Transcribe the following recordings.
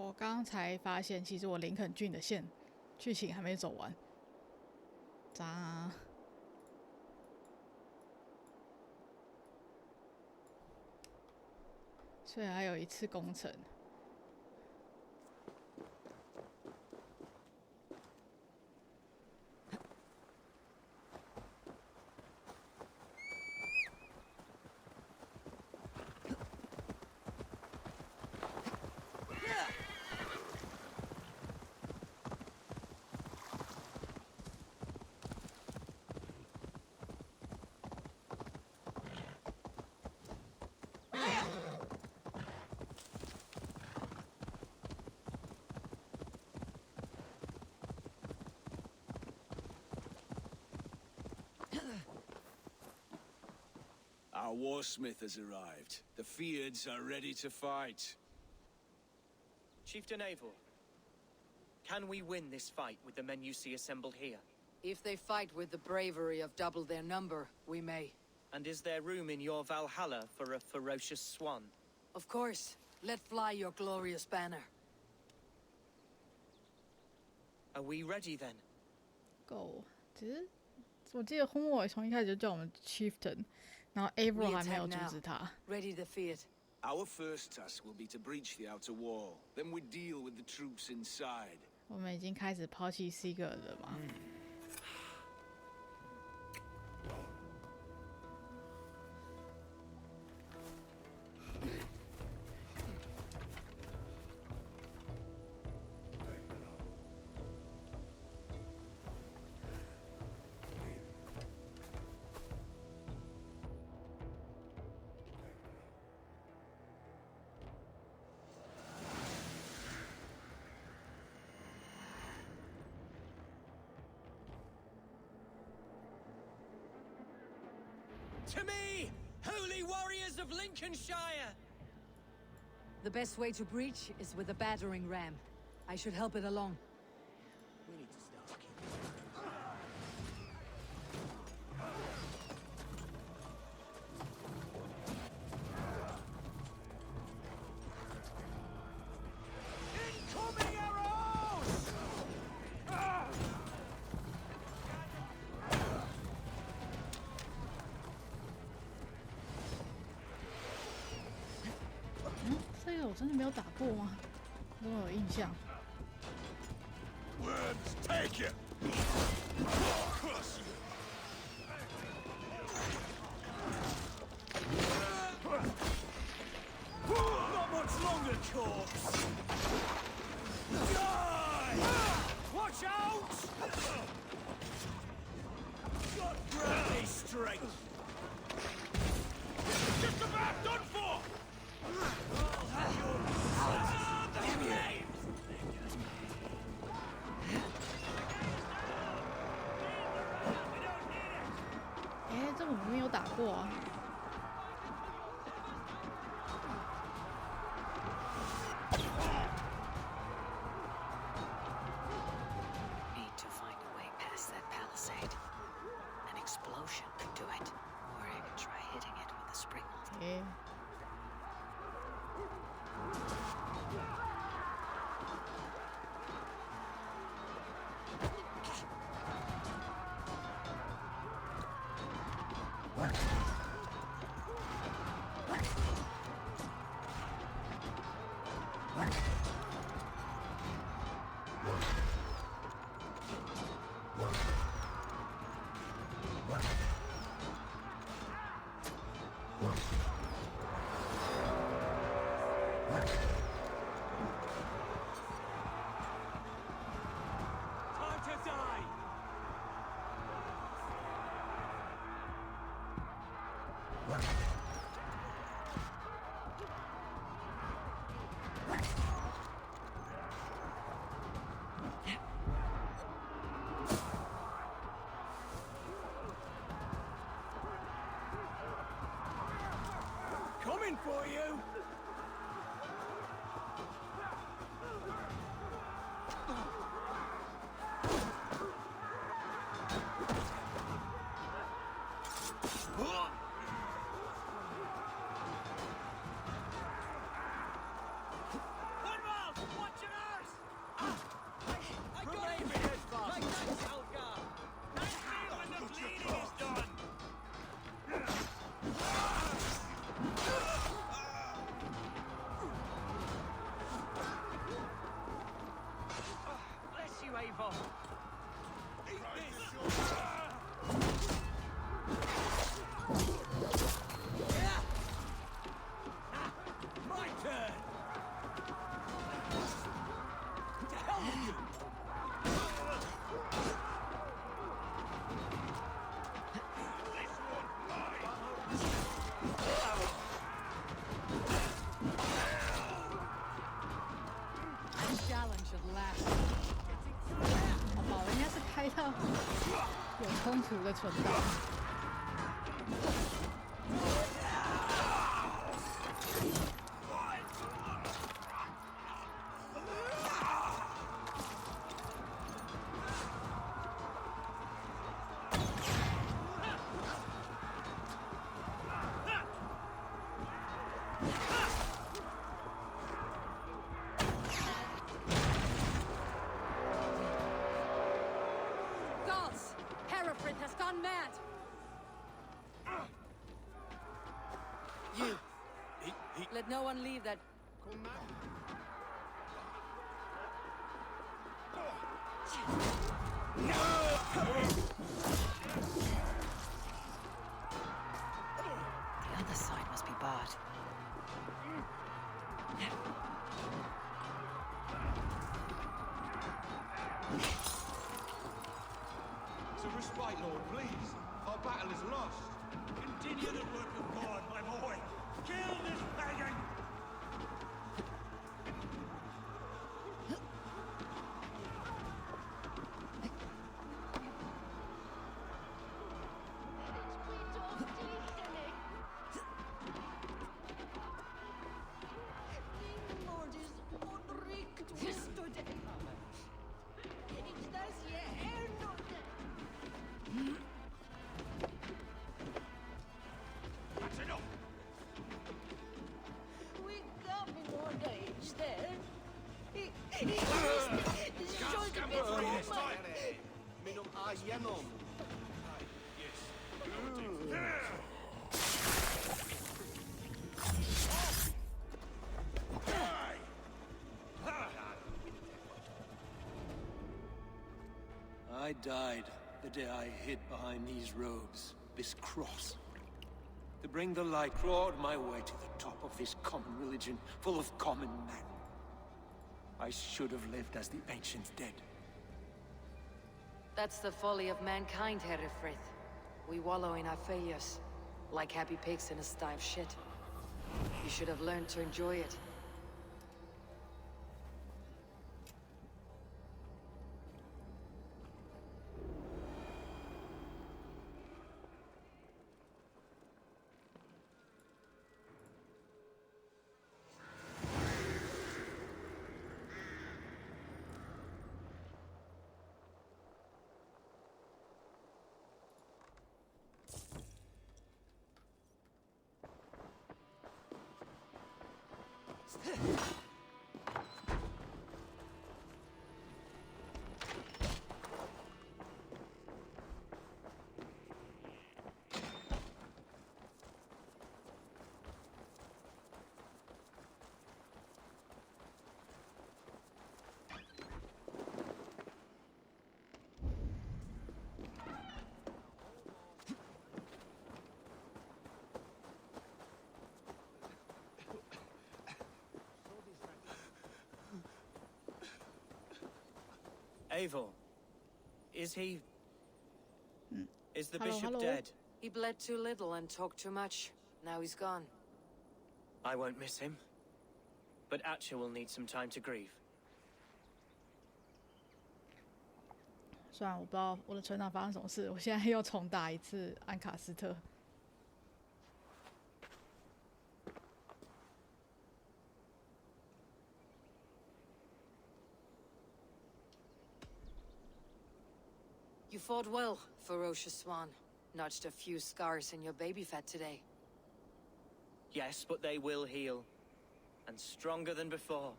我刚才发现，其实我林肯郡的线剧情还没走完。渣，所以还有一次工程。Our warsmith has arrived. The Feards are ready to fight. Chieftain Eivor, can we win this fight with the men you see assembled here? If they fight with the bravery of double their number, we may. And is there room in your Valhalla for a ferocious swan? Of course. Let fly your glorious banner. Are we ready then? Go， 只是我记得红尾从一开始就叫我们 Chieftain， 然后 Eivor 还没有阻止他。Ready to fight. Our first task will be to breach the outer wall. Then we deal with the troops inside. 我们已经开始抛弃 Seeker 了吗？To me, holy warriors of Lincolnshire! The best way to breach is with a battering ram. I should help it along. We need to start Incoming arrows! 这个我真的没有打过吗？我有印象。Worms, take it! Crush you! Not much longer, corpse! Die! Watch out! God grant me strength! Just about done for! I'll have your the flames! 哎，这我们没有打过啊。Need to find a way past that palisade. An explosion could do it. Or I could try hitting it with a spring hold. 哎。Time to die! Coming for you! Watch 冲突的存在。Has gone mad. You. Let no one leave that. The other side must be barred. It's a respite, Lord, please. Our battle is lost. Continue the work of God, my boy. Kill this pagan! That's enough! Minum aienom. I died the day I hid behind these robes, this cross. To bring the light, clawed my way to the top of this common religion, full of common men. I should have lived as the ancients did. That's the folly of mankind, Herefrith. We wallow in our failures, like happy pigs in a sty of shit. You should have learned to enjoy it. Eivor, is he... Is the Hello, bishop hello. dead? He bled too little and talked too much. Now he's gone. I won't miss him. But Atcha will need some time to grieve. 虽然我不知道我的船长发生什么事，我现在又重打一次安卡斯特。You fought well, ferocious swan. Notched a few scars in your baby fat today. Yes, but they will heal. And stronger than before.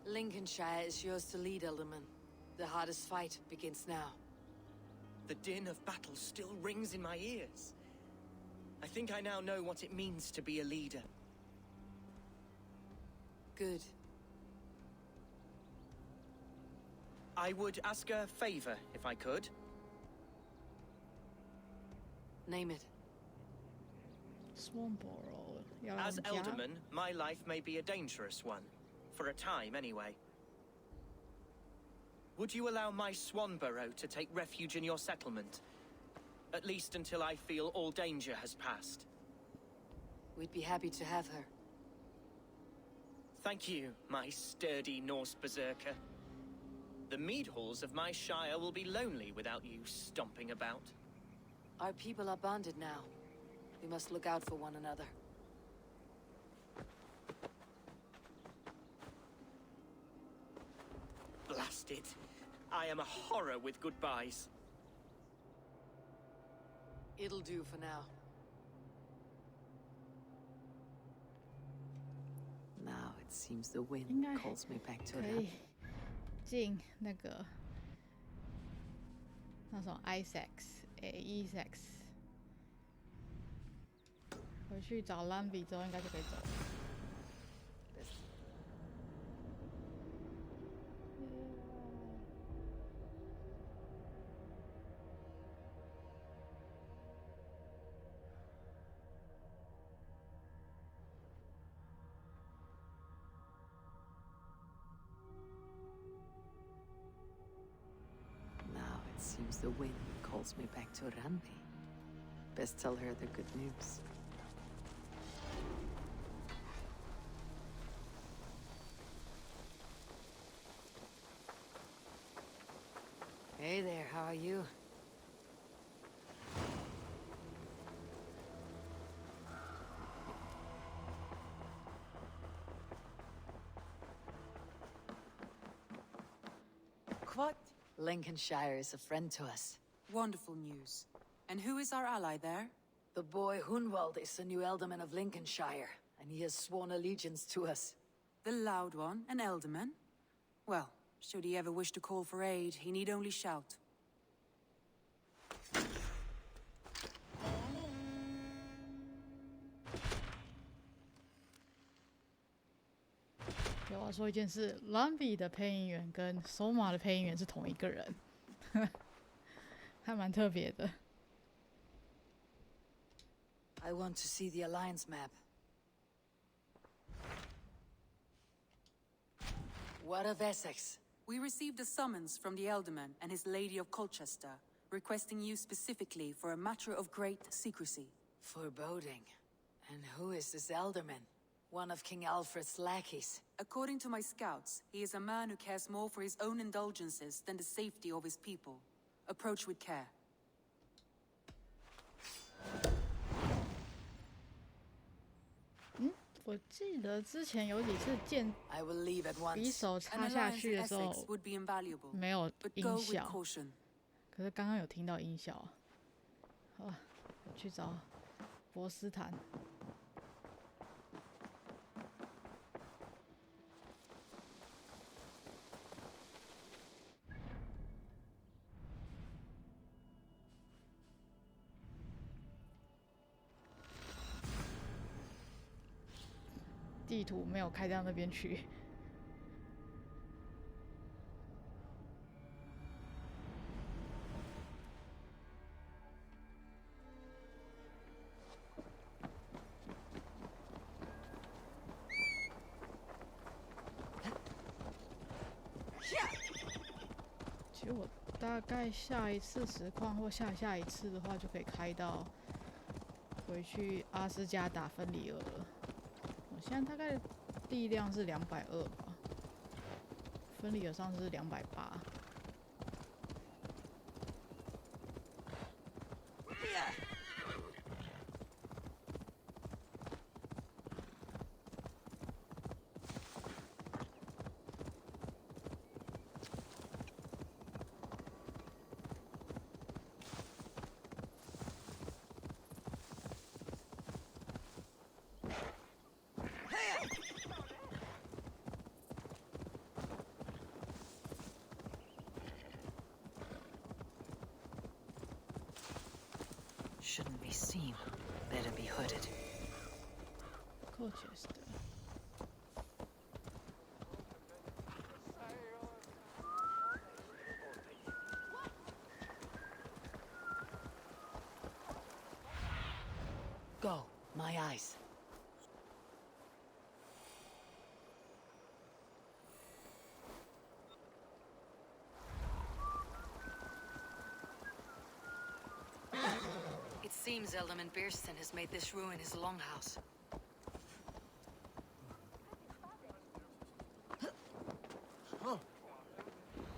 Lincolnshire is yours to lead, Elderman. The hardest fight begins now. The din of battle still rings in my ears. I think I now know what it means to be a leader. Good. I would ask a favor, if I could. Name it. Swanborough 要让 As 我们家 Elderman, my life may be a dangerous one. For a time, anyway. Would you allow my Swanborough to take refuge in your settlement? At least until I feel all danger has passed. We'd be happy to have her. Thank you, my sturdy Norse berserker. The mead halls of my shire will be lonely without you stomping about. Our people are bonded now. We must look out for one another. Blast it. I am a horror with goodbyes. It'll do for now. Now it seems the wind 应该 calls me back to 可 that. 以进那个那种 XSX，回去找 Lambi 之后应该就可以走了。Now it seems the wind calls me back to Rambi. Best tell her the good news. Hey there, how are you? What? Lincolnshire is a friend to us. Wonderful news. And who is our ally there? The boy Hunwald is the new alderman of Lincolnshire, and he has sworn allegiance to us. The loud one, an elderman? Well, should he ever wish to call for aid, he need only shout. 有要说一件事 ，Lambi 的配音员跟 Soma 的配音员是同一个人，还蛮特别的。I want to see the Alliance map. What of Essex? We received a summons from the Elderman and his Lady of Colchester, requesting you specifically for a matter of great secrecy. Foreboding. And who is this Alderman? One of King Alfred's lackeys. According to my scouts, he is a man who cares more for his own indulgences than the safety of his people. Approach with care. 我记得之前有几次剑 I will leave at 匕 once. 首 An 插下 alliance 去 in 的时候 Essex would be invaluable, 没有 but 音 go with 效， caution. 可是刚刚有听到音效。好吧，我去找博斯坦。地图没有开到那边去。其实我大概下一次实况或下一次的话，就可以开到回去阿斯加打芬里尔了。我现在大概力量是220吧，芬里尔上次是280。Shouldn't be seen. Better be hooded. Colchester。Go, my eyes. It seems Elderman Beerston has made this ruin his longhouse.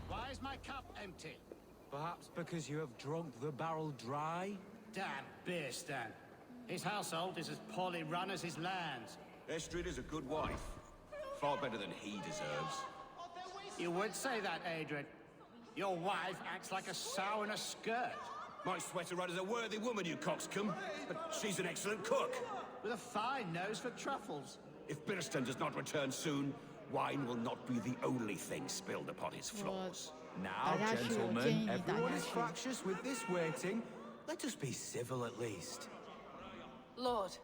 Why Perhaps because you have drunk the barrel dry? Damn beer stand. His household is as poorly run as his lands. Estrid is a good wife. Far better than he deserves. You would say that, Adrian. Your wife acts like a sow in a skirt. My sweater rider's a worthy woman, you coxcomb. But she's an excellent cook. With a fine nose for truffles. If Birston does not return soon, wine will not be the only thing spilled upon his floors. Now, 打下去，我建议 gentlemen, 你打 everyone 下 is 去。 fractious with this waiting. Let us be civil at least. Lord,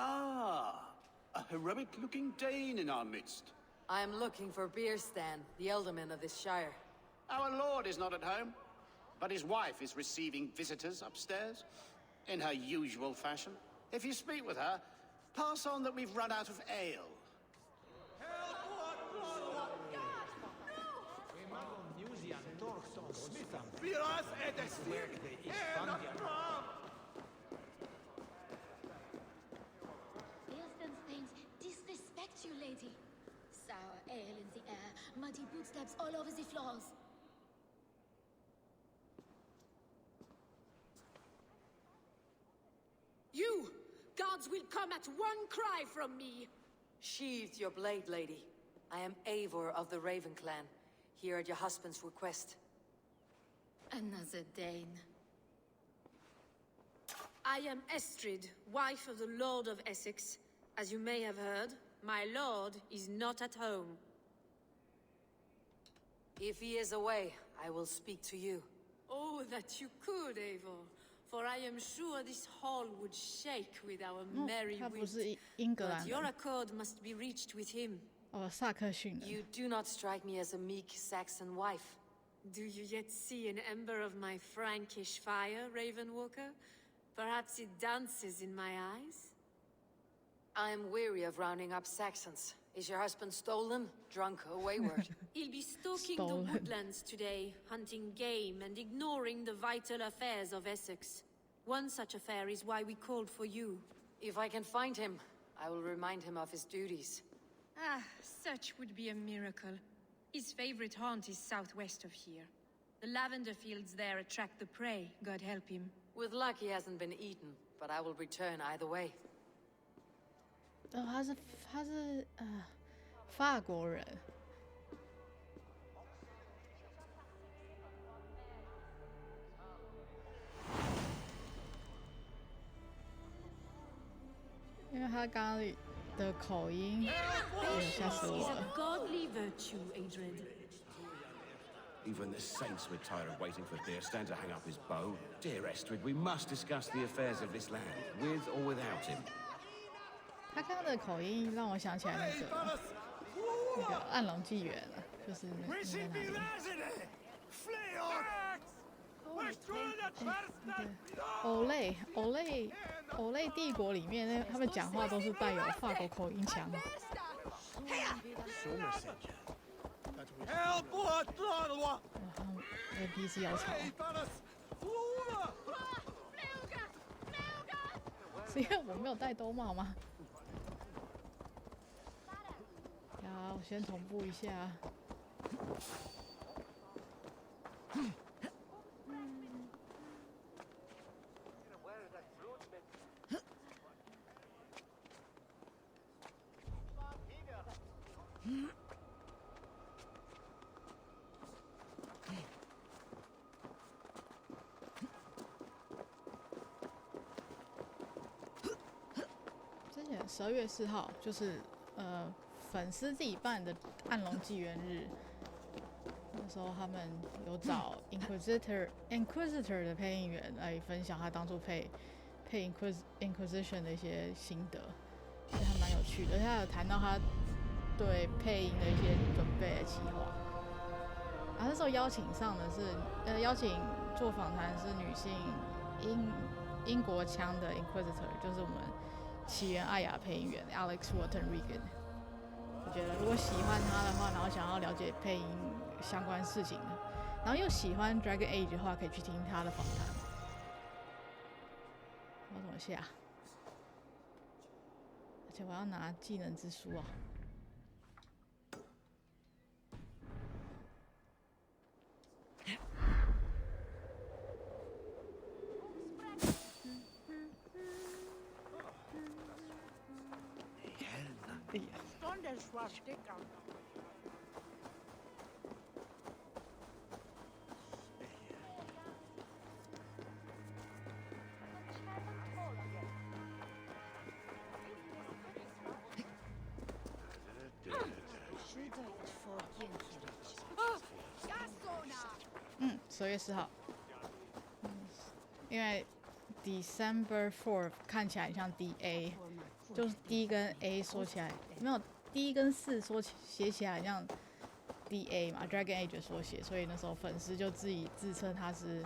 Ah, a heroic-looking Dane in our midst. I am looking for Beerstan, the alderman of this shire. Our lord is not at home, but his wife is receiving visitors upstairs, in her usual fashion. If you speak with her, pass on that we've run out of ale. Beerstan's things disrespect you, lady. Sour ale in the air, muddy footsteps all over the floors. You! Guards will come at one cry from me! Sheathe your blade, lady. I am Eivor of the Raven clan, here at your husband's request. Another Dane. I am Estrid, wife of the Lord of Essex. As you may have heard, my lord is not at home. If he is away, I will speak to you. Oh, that you could, Eivor. For I am sure this hall would shake with our merry 他不 wit. 是英格 But 兰 your 人 accord must be reached with him. 哦，萨克逊人。 You do not strike me as a meek Saxon wife. Do you yet see an ember of my Frankish fire, Ravenwalker? Perhaps it dances in my eyes? I am weary of rounding up Saxons. Is your husband stolen, drunk, or wayward? He'll be stalking Stolen. the woodlands today, hunting game and ignoring the vital affairs of Essex. One such affair is why we called for you. If I can find him, I will remind him of his duties. Ah, such would be a miracle. His favorite haunt is southwest of here. The lavender fields there attract the prey, God help him. With luck, he hasn't been eaten, but I will return either way. 哦，他是法国人。因为他刚刚的口音，吓死我 Is 了 a。godly virtue, Adred. Even the saints were tired of waiting for Birstan to hang up his bow. Dear Estrid, we must discuss the affairs of this land, with or without him. 他刚刚的口音让我想起来那个暗龙纪元啊，就是那个欧类帝国里面，他们讲话都是带有法国口音腔。哇，他们 NPC 要吵。是因为我没有戴兜帽吗？呀，我先同步一下。之前12月4号就是粉丝自己办的暗龙纪元日，那时候他们有找 Inquisitor 的配音员来分享他当初配 Inquisition 的一些心得，所以还蛮有趣的。而且他有谈到他对配音的一些准备的企划。然后那时候邀请上的是邀请做访谈是女性英国腔的 Inquisitor， 就是我们起源艾雅配音员 Alex Wharton-Regan。我觉得如果喜欢他的话，然后想要了解配音相关事情，然后又喜欢 Dragon Age 的话，可以去听他的访谈。我怎么下？而且我要拿技能之书啊！ 10月10号。因为 December 4th 看起来很像 DA， 就是 D 跟 A 说起来没有 D 跟4写起来很像 DA 嘛 ，Dragon Age 缩写，所以那时候粉丝就自己自称它是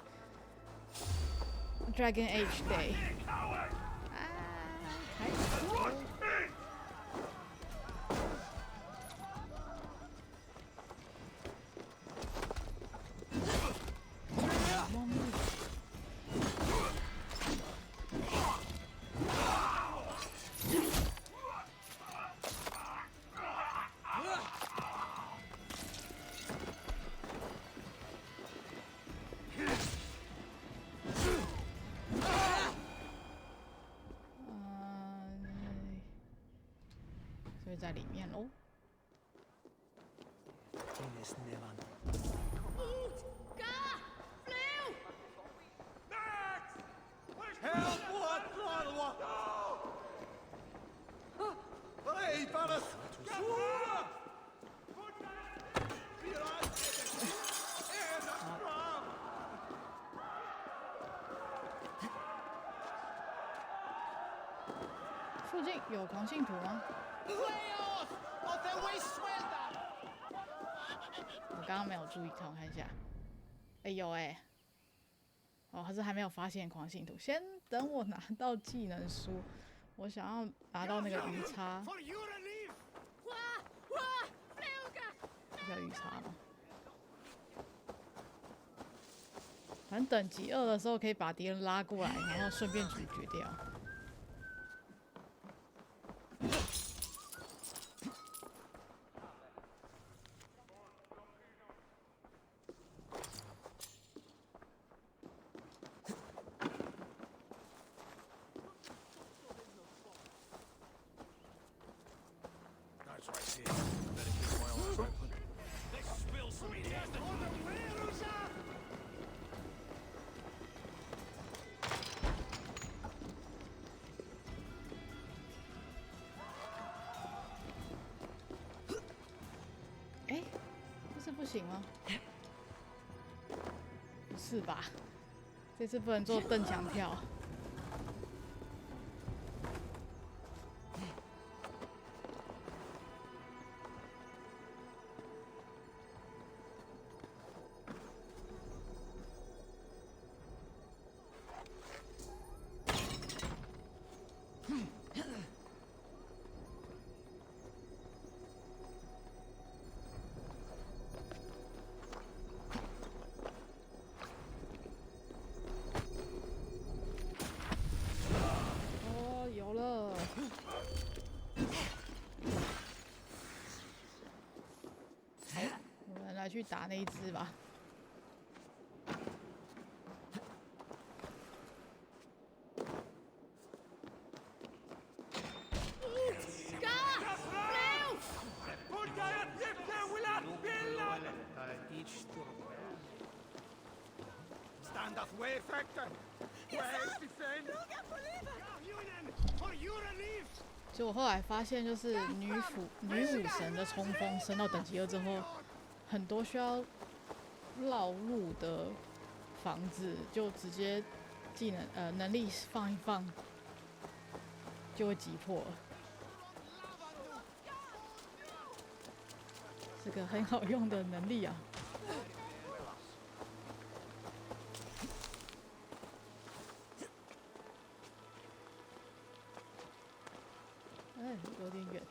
Dragon Age Day。开始。所以在里面喽。附近有狂信徒吗？我刚刚没有注意看，我看一下。有哦，还是还没有发现狂信徒。先等我拿到技能书，我想要拿到那个鱼叉。这叫鱼叉吗？反正等级2的时候可以把敌人拉过来，然后顺便处决掉。这次不行吗？不是吧？这次不能做蹬墙跳。有了，我们来去打那一只吧。就我后来发现，就是女武神的冲锋升到等级2之后，很多需要绕路的房子就直接技能能力放一放，就会击破了。是个很好用的能力啊。有点远。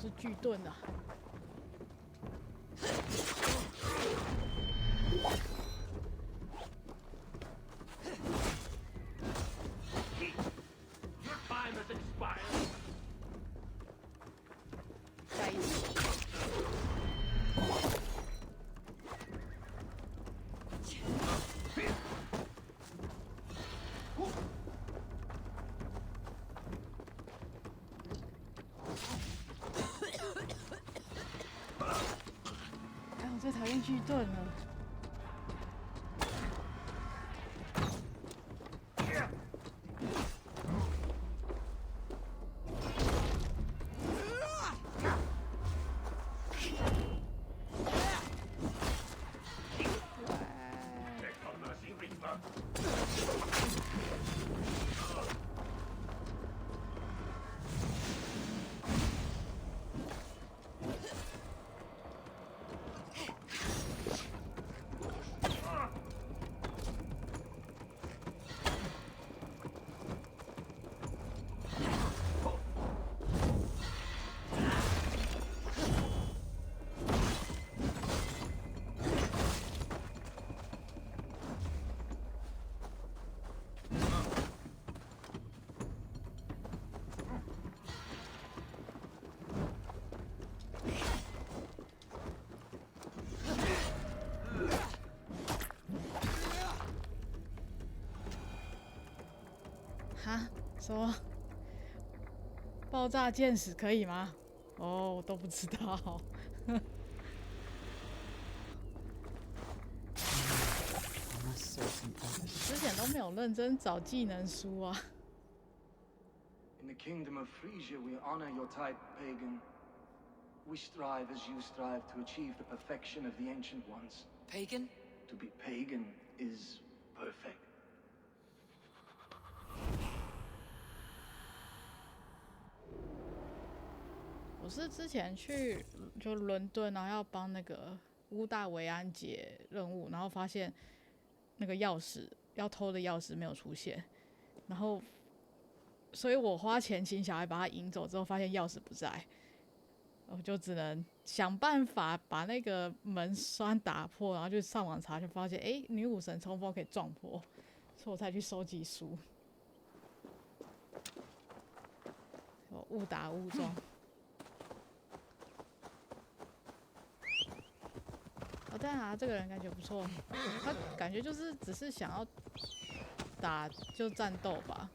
是巨盾啊！再一次。哎，我最讨厌巨盾了。哈？什么？爆炸箭矢可以吗？哦，我都不知道。之前都没有认真找技能书啊。In the kingdom of Frisia, we honor your type, pagan. We strive as you strive to achieve the perfection of the ancient ones. Pagan? To be pagan is perfect. 我是之前去就伦敦，然后要帮那个乌大维安解任务，然后发现那个钥匙要偷的钥匙没有出现，然后所以我花钱请小孩把它引走之后，发现钥匙不在，我就只能想办法把那个门栓打破，然后就上网查，就发现女武神冲锋可以撞破，所以我才去收集书。误打误撞。哦，但啊，这个人感觉不错，他感觉就是只是想要打就战斗吧。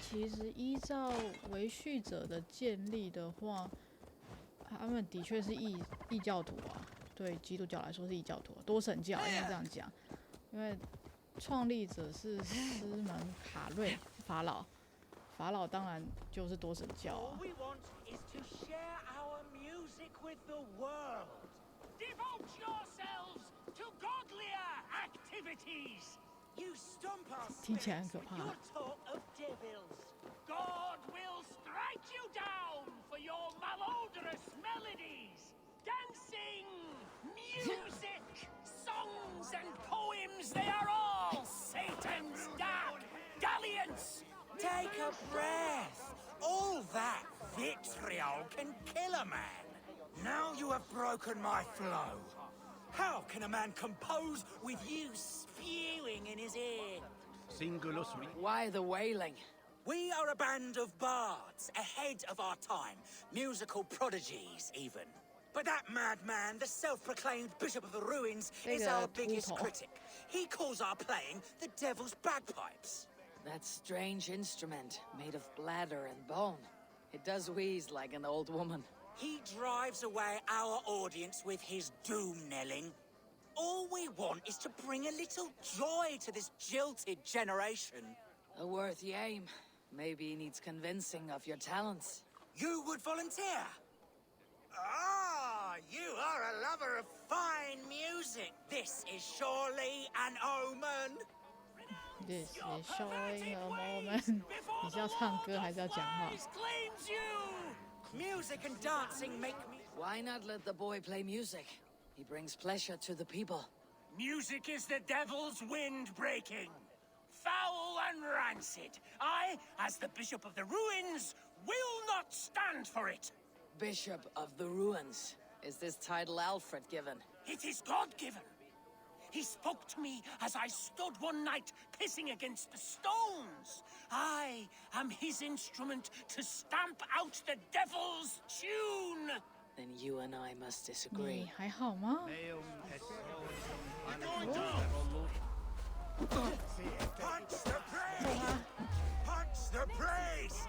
其实依照维续者的建立的话，他们的确是异教徒啊，对基督教来说是异教徒，多神教应该这样讲，因为创立者是斯门卡瑞法老，法老当然就是多神教啊。听起来很可怕。God will strike you down for your malodorous melodies, dancing, music, songs, and poems. They are all Satan's dalliance. Take a breath. All that vitriol can kill a man. Now you have broken my flow. How can a man compose with you spewing in his ear? Why the wailing? We are a band of bards, ahead of our time. Musical prodigies, even. But that madman, the self-proclaimed Bishop of the Ruins, is our biggest critic. He calls our playing the Devil's Bagpipes. That strange instrument, made of bladder and bone. It does wheeze like an old woman. He drives away our audience with his doom-knelling. All we want is to bring a little joy to this jilted generation. A worthy aim. Maybe he needs convincing of your talents. You would volunteer? Ah, you are a lover of fine music. This is surely an omen. This is surely a moment. 你是要唱歌还是要讲话？ Music and dancing make me... Why not let the boy play music? He brings pleasure to the people. Music is the devil's wind breaking. Foul and rancid. I, as the Bishop of the Ruins, will not stand for it. Bishop of the Ruins. Is this title Alfred given? It is God-given. He spoke to me as I stood one night pissing against the stones. I am his instrument to stamp out the devil's tune. Then you and I must disagree. 你还好吗？ Punch the praise! Punch the praise!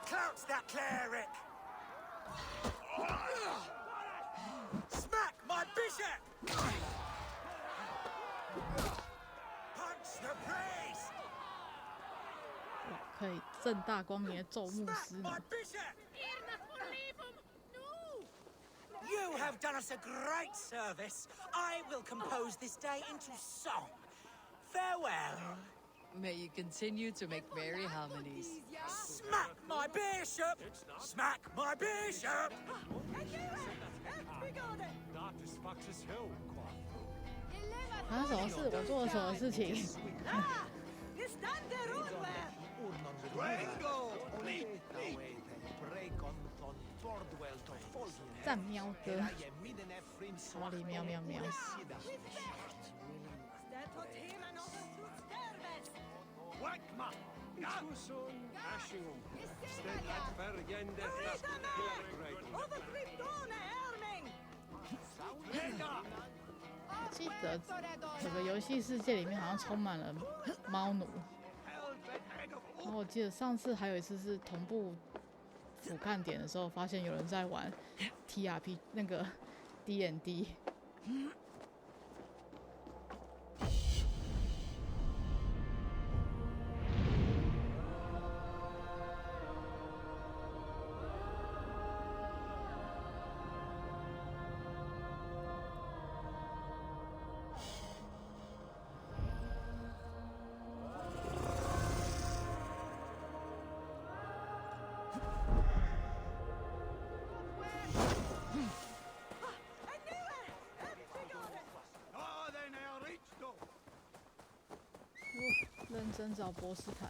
Clouts that cleric! Smack my bishop! Punch the praise! 哇，可以正大光明的揍牧师呢。 My bishop! You have done us a great service. I will compose this day into song. Farewell. May you continue to make merry harmonies. Smack my bishop! Smack my bishop! 啊，什么事？我做了什么事情？赞喵哥，好里喵喵喵。记得整个游戏世界里面好像充满了猫奴，然后我记得上次还有一次是同步俯瞰点的时候，发现有人在玩 TRP 那个 D&D。认真找波斯坦。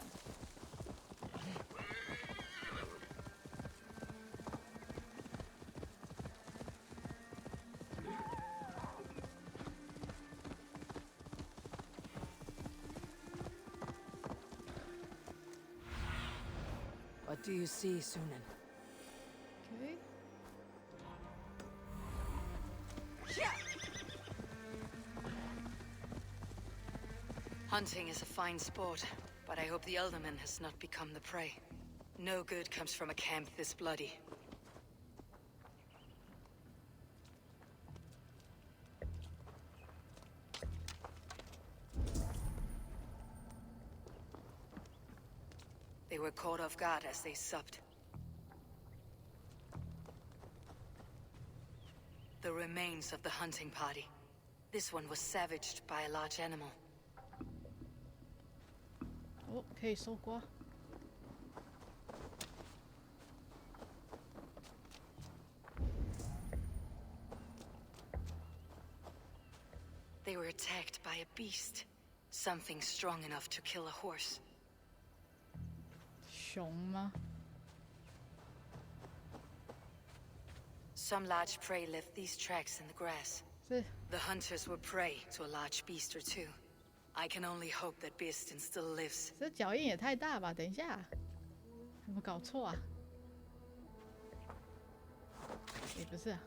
What do you see, Sunan? Okay. Hunting is a fine sport, but I hope the Elderman has not become the prey. No good comes from a camp this bloody. They were caught off guard as they supped. The remains of the hunting party. This one was savaged by a large animal. 哦，可以收刮。They were attacked by a beast. Something strong enough to kill a horse. 熊吗？ Some large prey left these tracks in the grass. The hunters were prey to a large beast or two. I can only hope that Beastin still lives. 这脚印也太大吧！等一下，有没有搞错啊？也不是啊。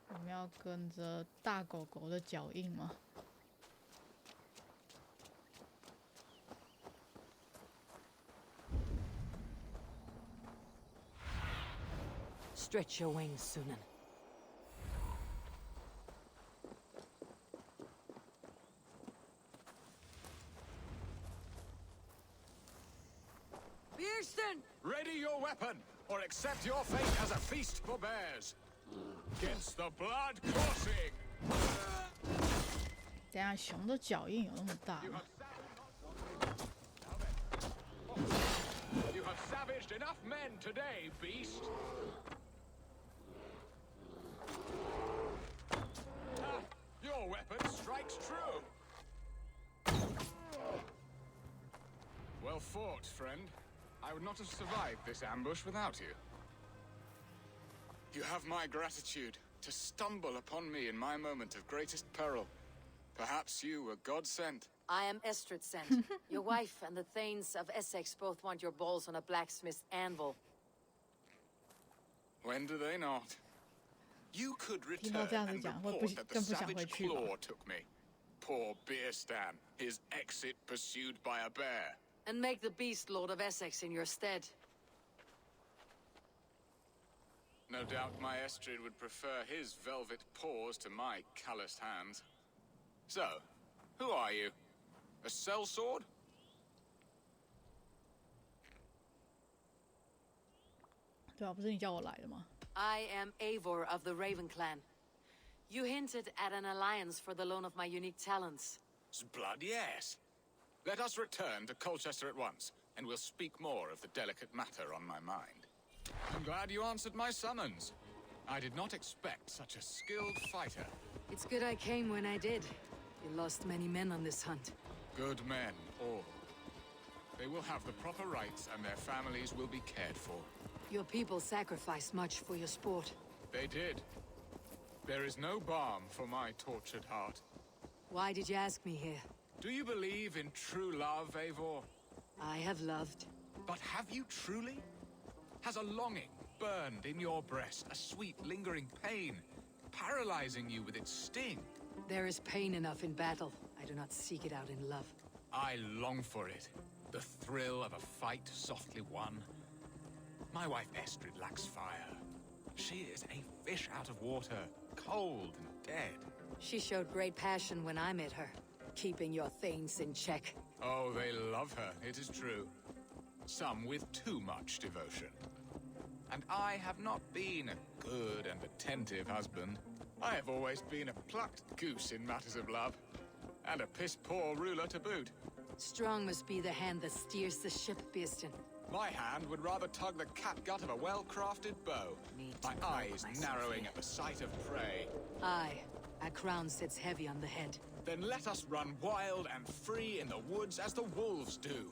我们要跟着大狗狗的脚印吗？ Stretch your wings, Sunan. Beastin! Ready your weapon, or accept your fate as a feast for bears. Gets the blood coursing. 等下，熊的脚印有那么大吗？ enough men today, beast. Ah, your weapon strikes true. Well fought, friend. I would not have survived this ambush without you. You have my gratitude to stumble upon me in my moment of greatest peril. Perhaps you were God sent. I am Estrid sent. Your wife and the Thanes of Essex both want your balls on a blacksmith's anvil. When do they not? You could 听到 return 这样子 and 讲，会 report that the 更不想回 savage 去吧？ claw took me. Poor Beerstan, his exit pursued by a bear. And make the beast Lord of Essex in your stead. No doubt my Estrid would prefer his velvet paws to my calloused hands. So, who are you? A sellsword? 对啊，不是你叫我来的吗？ I am Eivor of the Raven Clan. You hinted at an alliance for the loan of my unique talents. Blood, yes. Let us return to Colchester at once, and we'll speak more of the delicate matter on my mind. I'm glad you answered my summons. I did not expect such a skilled fighter. It's good I came when I did. You lost many men on this hunt. Good men, all. They will have the proper rights, and their families will be cared for. Your people sacrificed much for your sport. They did. There is no balm for my tortured heart. Why did you ask me here? Do you believe in true love, Eivor? I have loved. But have you truly? Has a longing burned in your breast, a sweet, lingering pain, paralyzing you with its sting? There is pain enough in battle. I do not seek it out in love. I long for it. The thrill of a fight softly won. My wife Estrid lacks fire. She is a fish out of water, cold and dead. She showed great passion when I met her, keeping your Thanes in check. Oh, they love her, it is true. Some with too much devotion. And I have not been a good and attentive husband. I have always been a plucked goose in matters of love. And a piss-poor ruler to boot. Strong must be the hand that steers the ship, Beerstan. My hand would rather tug the catgut of a well-crafted bow. My eyes narrowing at the sight of prey. Aye, a crown sits heavy on the head. Then let us run wild and free in the woods as the wolves do.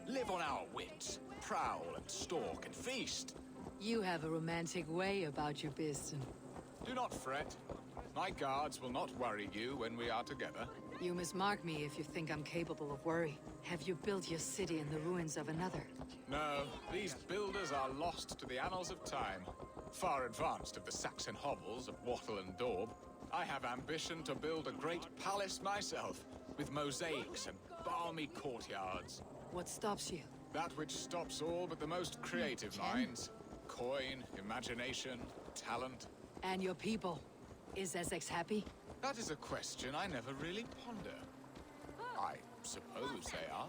Live on our wits, prowl and stalk and feast. You have a romantic way about you, Beerstan. Do not fret. My guards will not worry you when we are together. You mismark me if you think I'm capable of worry. Have you built your city in the ruins of another? No, these builders are lost to the annals of time. Far advanced of the Saxon hovels of Wattle and Daub. I have ambition to build a great palace myself, with mosaics and balmy courtyards. What stops you? That which stops all but the most creative minds. Coin, imagination, talent. And your people? Is Essex happy? That is a question I never really ponder. I suppose they are.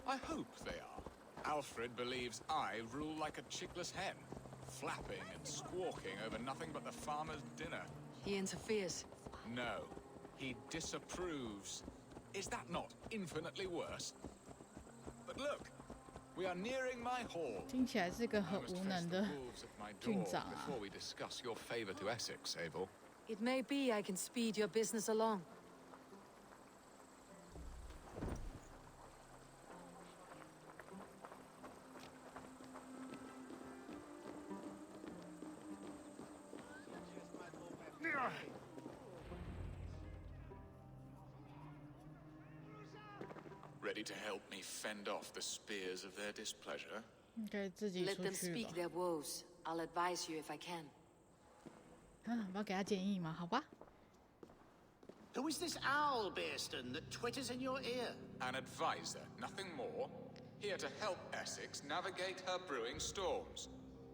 I hope they are. Alfred believes I rule like a chickless hen, flapping and squawking over nothing but the farmer's dinner. He interferes. No, he disapproves. Is that not infinitely worse? But look, we are nearing my hall. 听起来是个很 I must 无 fetch 能 the 的 wolves at my 郡 door 长啊。 before we discuss your favor to Essex, Abel. It may be I can speed your business along. Ready to help me fend off the spears of their displeasure? 应该自己 Let 出 them 去 speak 吧。 their woes. I'll advise you if I can. 啊，我要给他建议吗？好吧。 Who is this owl, Beerstan, that twitters in your ear? An advisor, nothing more. Here to help Essex navigate her brewing storms.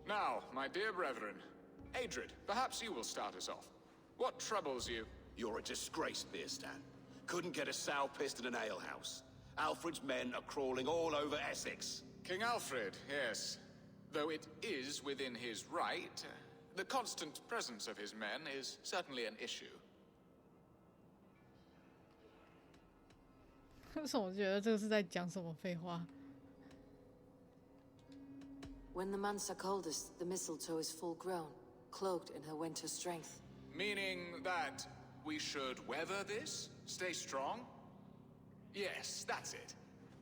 Now, my dear brethren, Adrid, perhaps you will start us off. What troubles you? You're a disgrace, Beerstan. Couldn't get a sow pissed in an alehouse. Alfred's men are crawling all over Essex. King Alfred, yes. Though it is within his right, the constant presence of his men is certainly an issue. 为什么我觉得这个是在讲什么废话？ When the months are coldest, the mistletoe is full grown, cloaked in her winter strength. Meaning that we should weather this? Stay strong? Yes, that's it.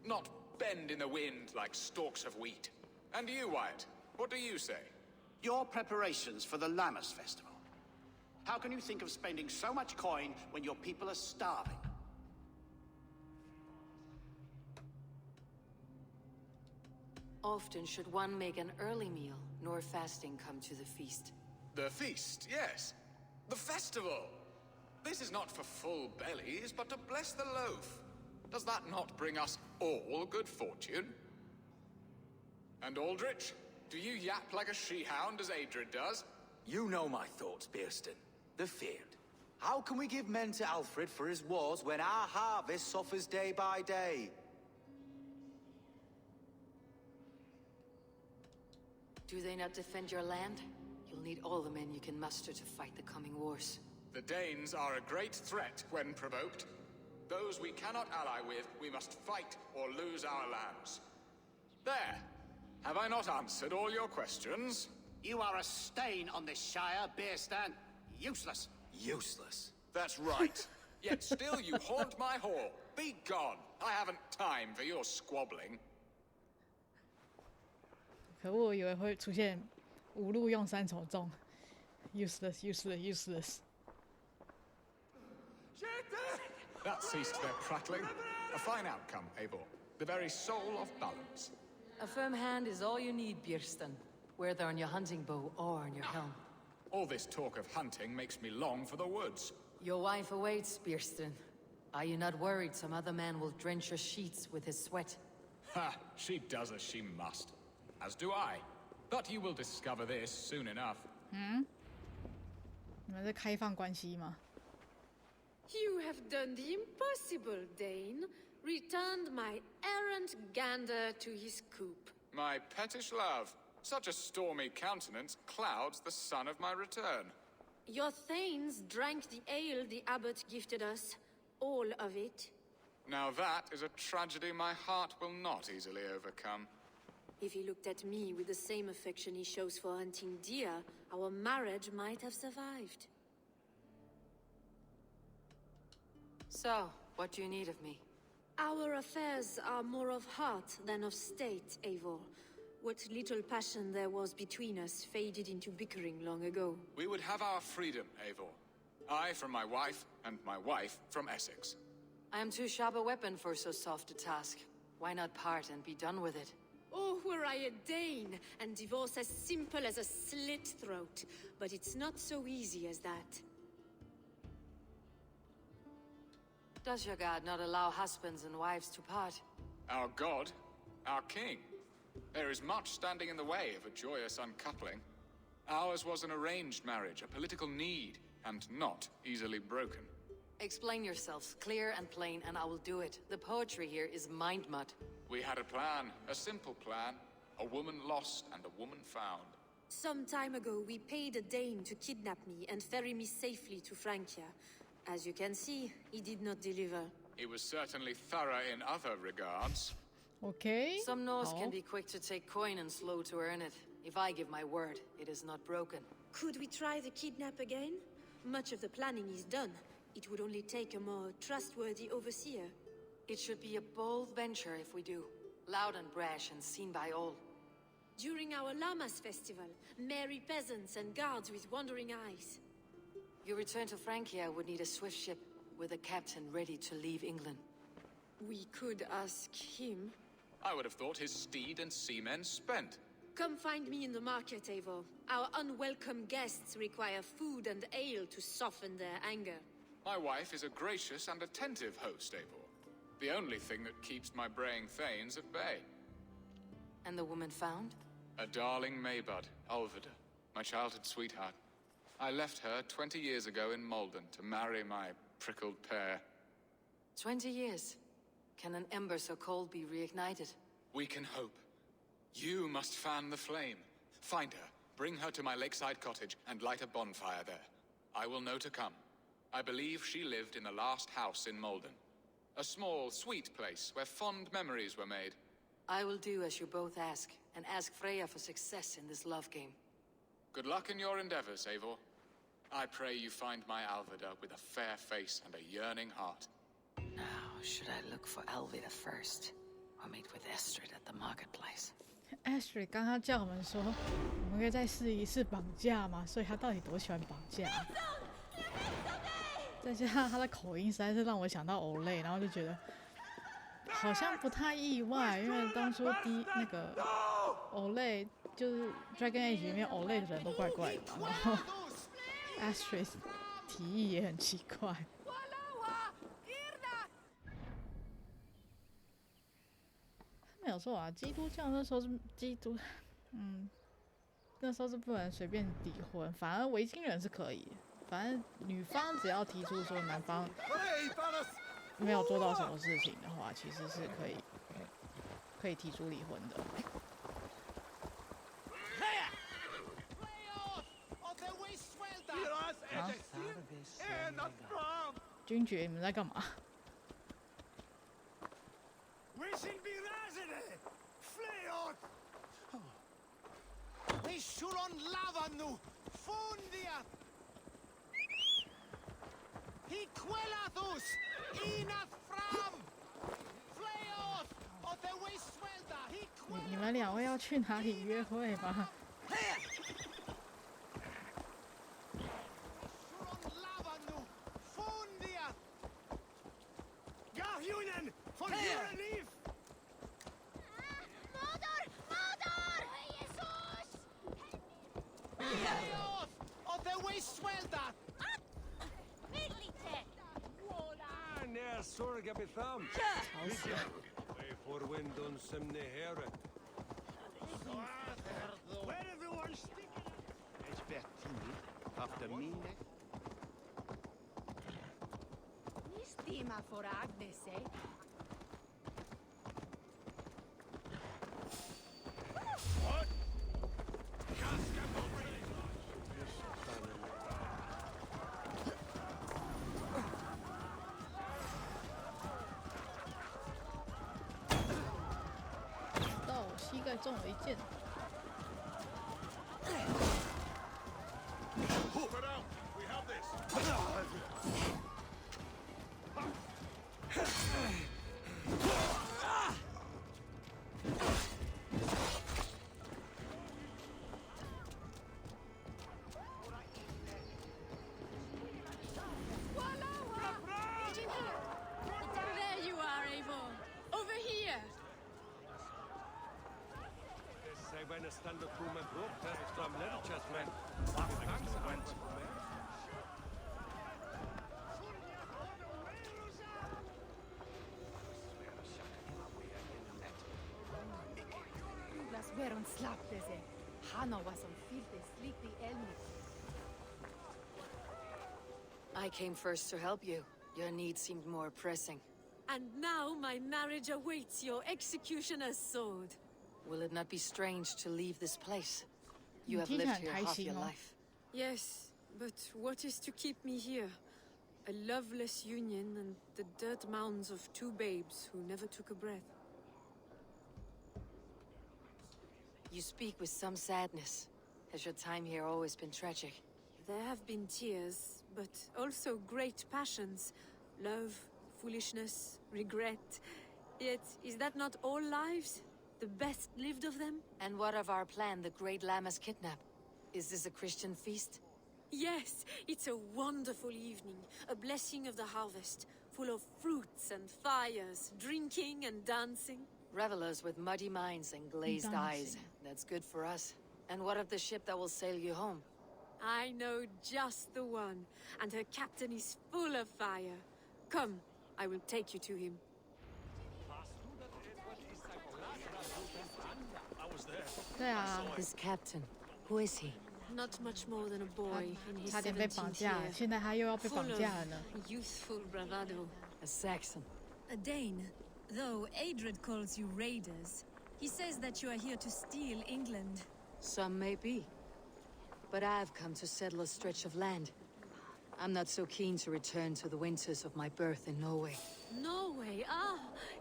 Not bend in the wind like stalks of wheat. And you, Wyatt, what do you say? Your preparations for the Lammas Festival. How can you think of spending so much coin when your people are starving? Often should one make an early meal, nor fasting come to the feast. The feast, yes. The festival! This is not for full bellies, but to bless the loaf. Does that not bring us all good fortune? And Aldrich, do you yap like a she-hound as Adrid does? You know my thoughts, Bearston. The field. How can we give men to Alfred for his wars when our harvest suffers day by day? Do they not defend your land? You'll need all the men you can muster to fight the coming wars. The Danes are a great threat when provoked. Those we cannot ally with, we must fight or lose our lands. There! Have I not answered all your questions? You are a stain on this Shire, Bearstan. Useless. Useless? That's right. Yet still you haunt my hall. Be gone. I haven't time for your squabbling. 可恶，我以为会出现五路用三重重 ，useless useless useless。 That ceased their prattling. A fine outcome, Eivor. The very soul of balance. A firm hand is all you need, Bearston. Whether on your hunting bow or on your helm. All this talk of hunting makes me long for the woods. Your wife awaits, Bearston. Are you not worried some other man will drench your sheets with his sweat? Ha! She does as she must. As do I. But you will discover this soon enough. 你们是开放关系吗？ You have done the impossible, Dane. Returned my errant gander to his coop. My pettish love. Such a stormy countenance clouds the sun of my return. Your thanes drank the ale the abbot gifted us. All of it. Now that is a tragedy my heart will not easily overcome. If he looked at me with the same affection he shows for hunting deer, our marriage might have survived. So, what do you need of me? Our affairs are more of heart than of state, Eivor. What little passion there was between us faded into bickering long ago. We would have our freedom, Eivor. I from my wife, and my wife from Essex. I am too sharp a weapon for so soft a task. Why not part and be done with it? Oh, were I a Dane, and divorce as simple as a slit throat. But it's not so easy as that. Does your god not allow husbands and wives to part? Our god? Our king? There is much standing in the way of a joyous uncoupling. Ours was an arranged marriage, a political need, and not easily broken. Explain yourselves, clear and plain, and I will do it. The poetry here is mind mud. We had a plan, a simple plan. A woman lost and a woman found. Some time ago, we paid a Dane to kidnap me and ferry me safely to Francia. As you can see, he did not deliver. He was certainly thorough in other regards. Okay. Some Norse can be quick to take coin and slow to earn it. If I give my word, it is not broken. Could we try the kidnap again? Much of the planning is done. It would only take a more trustworthy overseer. It should be a bold venture if we do. Loud and brash and seen by all. During our Lammas festival, merry peasants and guards with wandering eyes. Your return to Francia would need a swift ship, with a captain ready to leave England. We could ask him. I would have thought his steed and seamen spent. Come find me in the market, Eivor. Our unwelcome guests require food and ale to soften their anger. My wife is a gracious and attentive host, Eivor. The only thing that keeps my braying thanes at bay. And the woman found? A darling Maybud, Ulvida, my childhood sweetheart. I left her 20 years ago in Malden to marry my prickled pair. 20 years? Can an ember so cold be reignited? We can hope. You must fan the flame. Find her, bring her to my lakeside cottage, and light a bonfire there. I will know to come. I believe she lived in the last house in Malden. A small, sweet place where fond memories were made. I will do as you both ask, and ask Freya for success in this love game. Good luck in your endeavors, Eivor. I pray you find my Alvida with a fair face and a yearning heart. Now, should I look for Alvida first, or meet with Estrid at the marketplace? Astrid 刚刚叫我们说，我们可以再试一次绑架吗？所以他到底多喜欢绑架？再加上他的口音实在是让我想到欧类，然后就觉得好像不太意外，因为当初那个欧类就是 Dragon Age 里面欧类的人都怪怪的嘛，然后 Astrid 提议也很奇怪。没有错啊，基督教那时候是那时候是不能随便离婚，反而维京人是可以。反正女方只要提出说男方没有做到什么事情的话，其实是可以提出离婚的。啊？君爵，你们在干嘛？ 你们两位要去哪里约会吗？膝盖中了一箭。There you are, Eivor. Over here. I came first to help you. Your need seemed more pressing. And now my marriage awaits your executioner's sword. Will it not be strange to leave this place? You have lived here half your life. Yes, but what is to keep me here? A loveless union and the dirt mounds of two babes who never took a breath. You speak with some sadness. Has your time here always been tragic? There have been tears, but also great passions. Love, foolishness, regret. Yet, is that not all lives? The best lived of them? And what of our plan, the Great Lammas kidnap? Is this a Christian feast? Yes, it's a wonderful evening. A blessing of the harvest, full of fruits and fires, drinking and dancing. Revelers with muddy minds and glazed eyes. That's good for us. And what of the ship that will sail you home? I know just the one, and her captain is full of fire. Come, I will take you to him. This captain, who is he? Not much more than a boy in his 差点被绑 17th 架了， year. 现在他又要被绑架了呢。 Youthful bravado. A Saxon. A Dane, though Adred calls you raiders. He says that you are here to steal England. Some may be. But I've come to settle a stretch of land. I'm not so keen to return to the winters of my birth in Norway. Norway,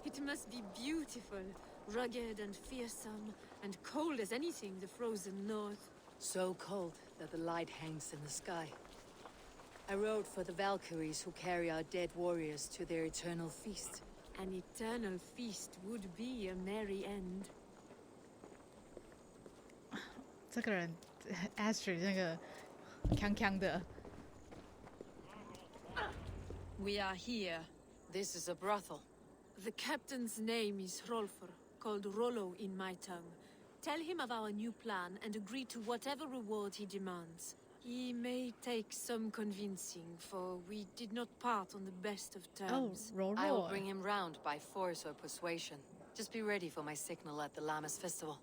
it must be beautiful. Rugged and fearsome, and cold as anything the frozen north. So cold that the light hangs in the sky. I rode for the Valkyries who carry our dead warriors to their eternal feast. An eternal feast would be a merry end. 这个人 Astrid 那个锵锵的。We are here. This is a brothel. The captain's name is Hrolfr, called Rollo in my tongue. Tell him of our new plan and agree to whatever reward he demands. He may take some convincing, for we did not part on the best of terms. Rollo. I will bring him round by force or persuasion. Just be ready for my signal at the Lammas festival.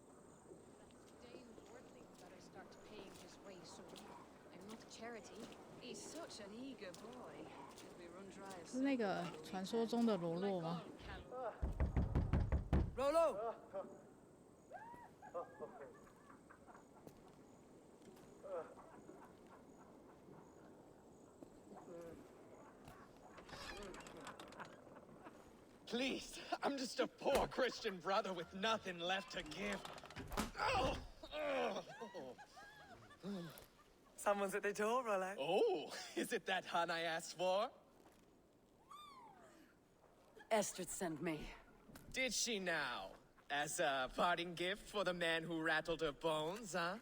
He's such an eager boy. We run drives. 是那个传说中的罗洛吗？ Rollo! Please, I'm just a poor Christian brother with nothing left to give. Someone's at the door, Rollo. Oh, is it that hun I asked for? Estrid sent me. Did she now? As a parting gift for the man who rattled her bones, huh?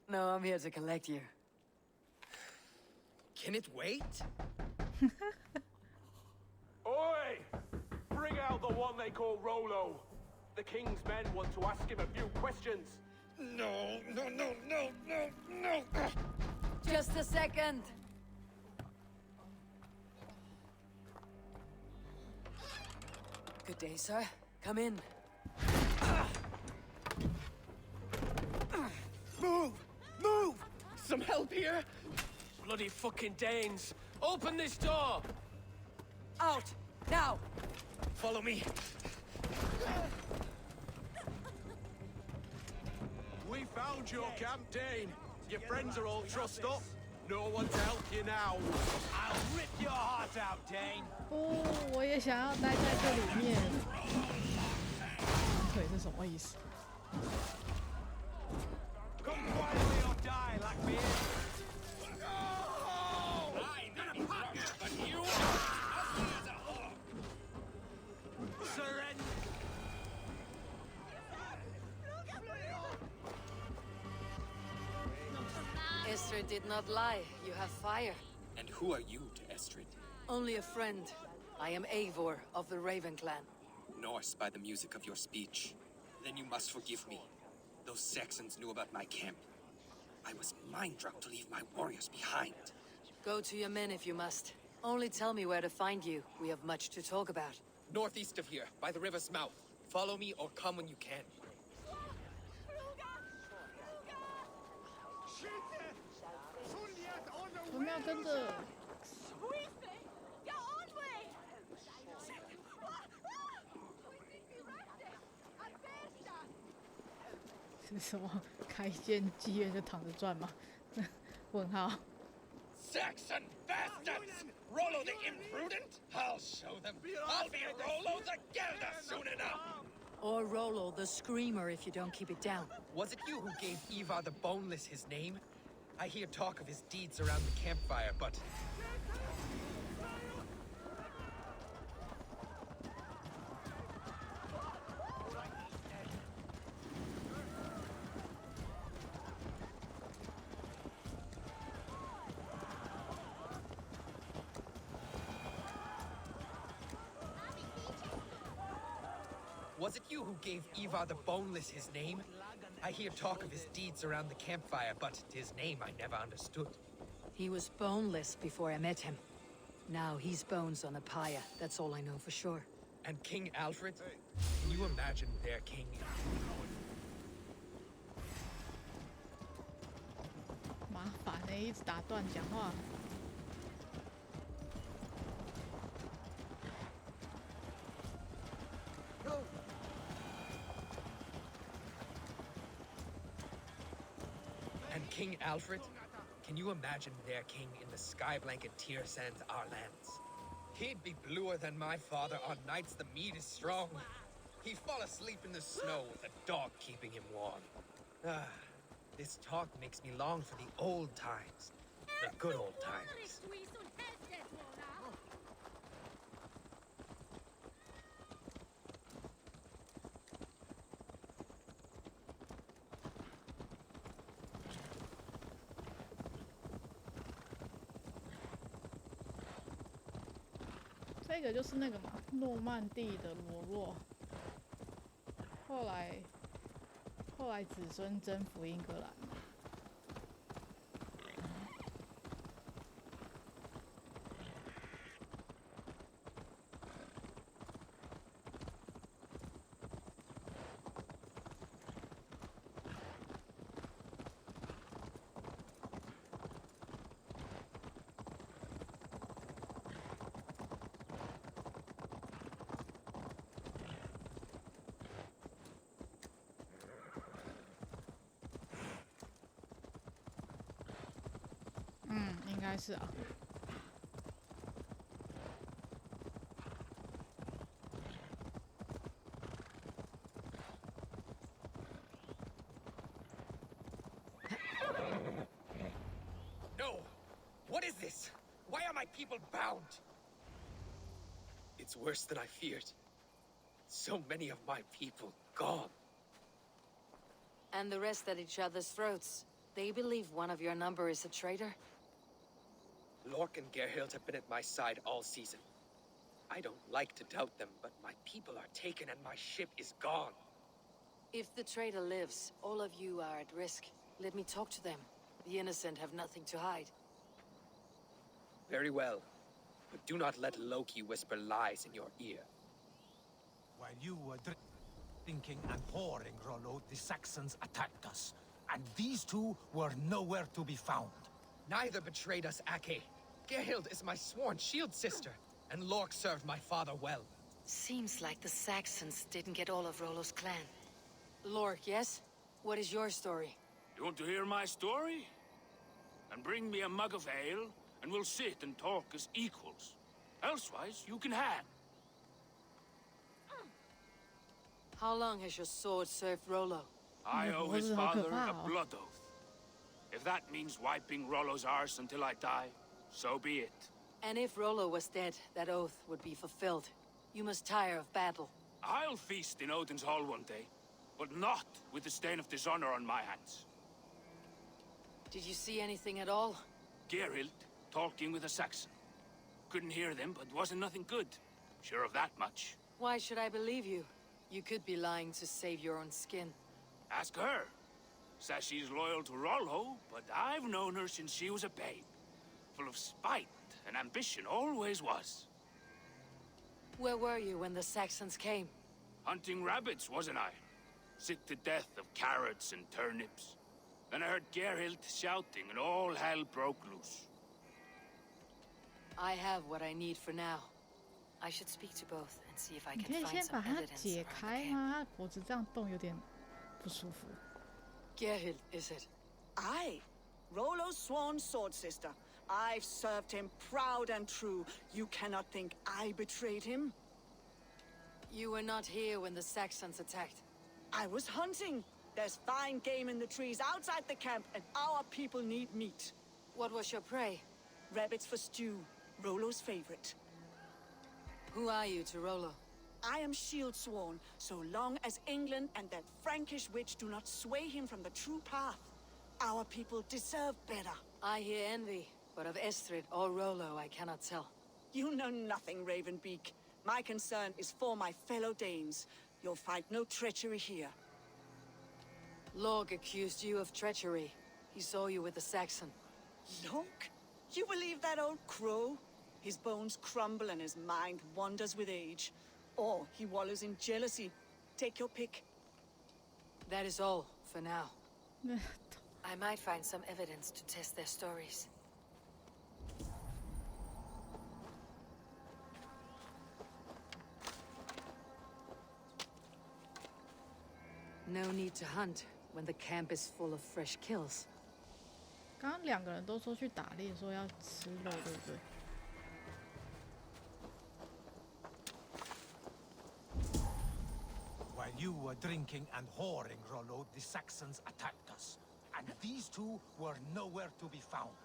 No, I'm here to collect you. Can it wait? Oi! Bring out the one they call Rollo. The king's men want to ask him a few questions. No. Just a second. Good day, sir. Come in. Move! Some help here? Bloody fucking Danes! Open this door! Out! Now! Follow me. We found your camp, Dane. Your friends are all trussed up. No one to help you now. I'll rip your heart out, Dane! 哦，我也想要待在这里面。腿是什么意思？ Come quietly or die, Blackbeard! Surrender! Estrid did not lie. You have fire. And who are you to Estrid? Only a friend. I am Eivor of the Raven clan. Norse by the music of your speech. Then you must forgive me. Those Saxons knew about my camp. I was mind-drugged to leave my warriors behind. Go to your men if you must. Only tell me where to find you. We have much to talk about. Northeast of here, by the river's mouth. Follow me or come when you can. 我们要跟着。是什么？开一间妓院就躺着赚吗？问号。 Saxon bastards! Rollo the imprudent? I'll show them. I'll be Rollo the Gelder soon enough! Or Rollo the Screamer if you don't keep it down. Was it you who gave Ivar the Boneless his name? I hear talk of his deeds around the campfire, but... Was it you who gave Ivar the Boneless his name? I hear talk of his deeds around the campfire, but his name I never understood. He was boneless before I met him. Now he's bones on a pyre. That's all I know for sure. And King Alfred? Can you imagine their king? 麻烦呢，一直打断讲话。 And King Alfred? Can you imagine their king in the sky blanket tier sands our lands? He'd be bluer than my father on nights the mead is strong. He'd fall asleep in the snow with a dog keeping him warm. Ah, this talk makes me long for the old times. The good old times.这个就是那个嘛，诺曼底的罗洛。后来子孙征服英格兰嘛。应该是啊。No! What is this? Why are my people bound? It's worse than I feared. So many of my people gone. And the rest at each other's throats. They believe one of your number is a traitor? Lork and Gerhild have been at my side all season. I don't like to doubt them, but my people are taken and my ship is gone. If the traitor lives, all of you are at risk. Let me talk to them. The innocent have nothing to hide. Very well. But do not let Loki whisper lies in your ear. While you were drinking and pouring, Rollo, the Saxons attacked us. And these two were nowhere to be found. Neither betrayed us, Ake. Gerhild is my sworn shield sister, and Lork served my father well. Seems like the Saxons didn't get all of Rollo's clan. Lork, yes? What is your story? You want to hear my story? And bring me a mug of ale, and we'll sit and talk as equals. Elsewise, you can hang. How long has your sword served Rollo? I owe his father a blood oath. If that means wiping Rollo's arse until I die, so be it. And if Rollo was dead, that oath would be fulfilled. You must tire of battle. I'll feast in Odin's hall one day, but not with the stain of dishonor on my hands. Did you see anything at all? Gerhild talking with a Saxon. Couldn't hear them, but wasn't nothing good. Sure of that much. Why should I believe you? You could be lying to save your own skin. Ask her. Says she's loyal to Rollo, but I've known her since she was a babe. Full of spite and ambition, always was. Where were you when the Saxons came? Hunting rabbits, wasn't I? Sick to death of carrots and turnips. Then I heard Gerhild shouting and all hell broke loose. I have what I need for now. I should speak to both and see if I 你 can 可以 find 先 some 把它 evidence 解 around the 开 camp. 吗？它脖子这样动有点不舒服。Gerhild, is it? Aye. Rollo's sworn sword sister. I've served him proud and true. You cannot think I betrayed him? You were not here when the Saxons attacked. I was hunting. There's fine game in the trees outside the camp, and our people need meat. What was your prey? Rabbits for stew. Rollo's favorite. Who are you to Rollo? I am shield sworn, so long as England and that Frankish witch do not sway him from the true path. Our people deserve better. I hear envy, but of Estrid or Rollo I cannot tell. You know nothing, Ravenbeak. My concern is for my fellow Danes. You'll find no treachery here. Lorg accused you of treachery. He saw you with the Saxon. Lorg? You believe that old crow? His bones crumble and his mind wanders with age. Or he wallows in jealousy. Take your pick. That is all, for now. I might find some evidence to test their stories. No need to hunt when the camp is full of fresh kills. 刚刚2个人都说去打猎，说要吃肉，对不对？ While you were drinking and whoring, Rollo, the Saxons attacked us. And these two were nowhere to be found.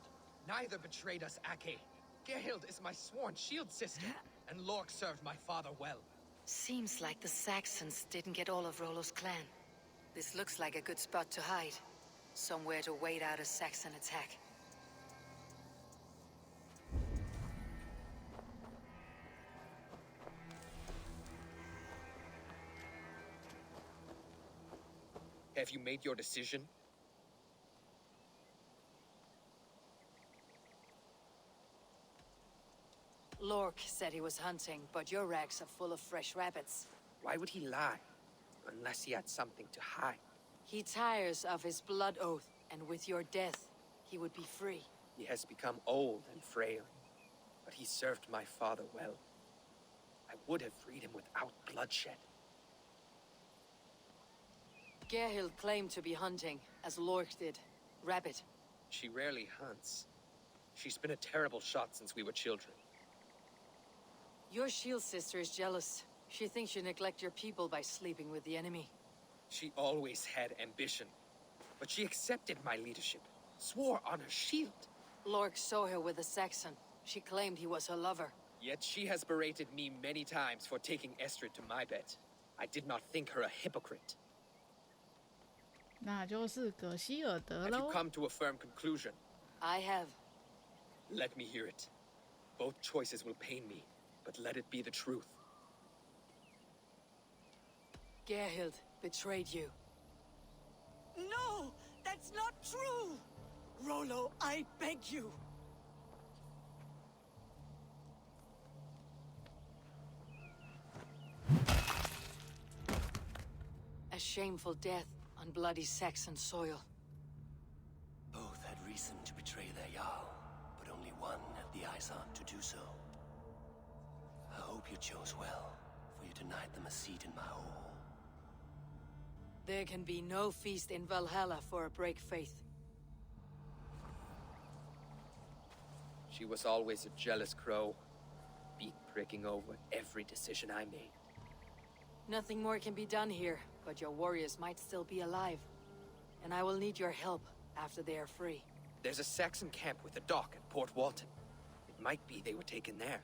Neither betrayed us, Ake. Gerhild is my sworn shield sister, and Lork served my father well. Seems like the Saxons didn't get all of Rollo's clan. This looks like a good spot to hide. Somewhere to wait out a Saxon attack. Have you made your decision? Lork said he was hunting, but your racks are full of fresh rabbits. Why would he lie? Unless he had something to hide. He tires of his blood oath, and with your death, he would be free. He has become old and frail, but he served my father well. I would have freed him without bloodshed. Gerhild claimed to be hunting, as Lork did. Rabbit. She rarely hunts. She's been a terrible shot since we were children. Your shield sister is jealous. She thinks you neglect your people by sleeping with the enemy. She always had ambition, but she accepted my leadership, swore on her shield. Lork saw her with a Saxon. She claimed he was her lover. Yet she has berated me many times for taking Estrid to my bed. I did not think her a hypocrite. 那就是葛希尔德 Have you 喽。 come to a firm conclusion? I have. Let me hear it. Both choices will pain me, but let it be the truth. Gerhild betrayed you. No! That's not true! Rollo, I beg you! A shameful death on bloody Saxon soil. Both had reason to betray their Jarl, but only one had the eyesight to do so. I hope you chose well, for you denied them a seat in my hall. There can be no feast in Valhalla for a break faith. She was always a jealous crow, beak pricking over every decision I made. Nothing more can be done here, but your warriors might still be alive. And I will need your help after they are free. There's a Saxon camp with a dock at Port Walton. It might be they were taken there.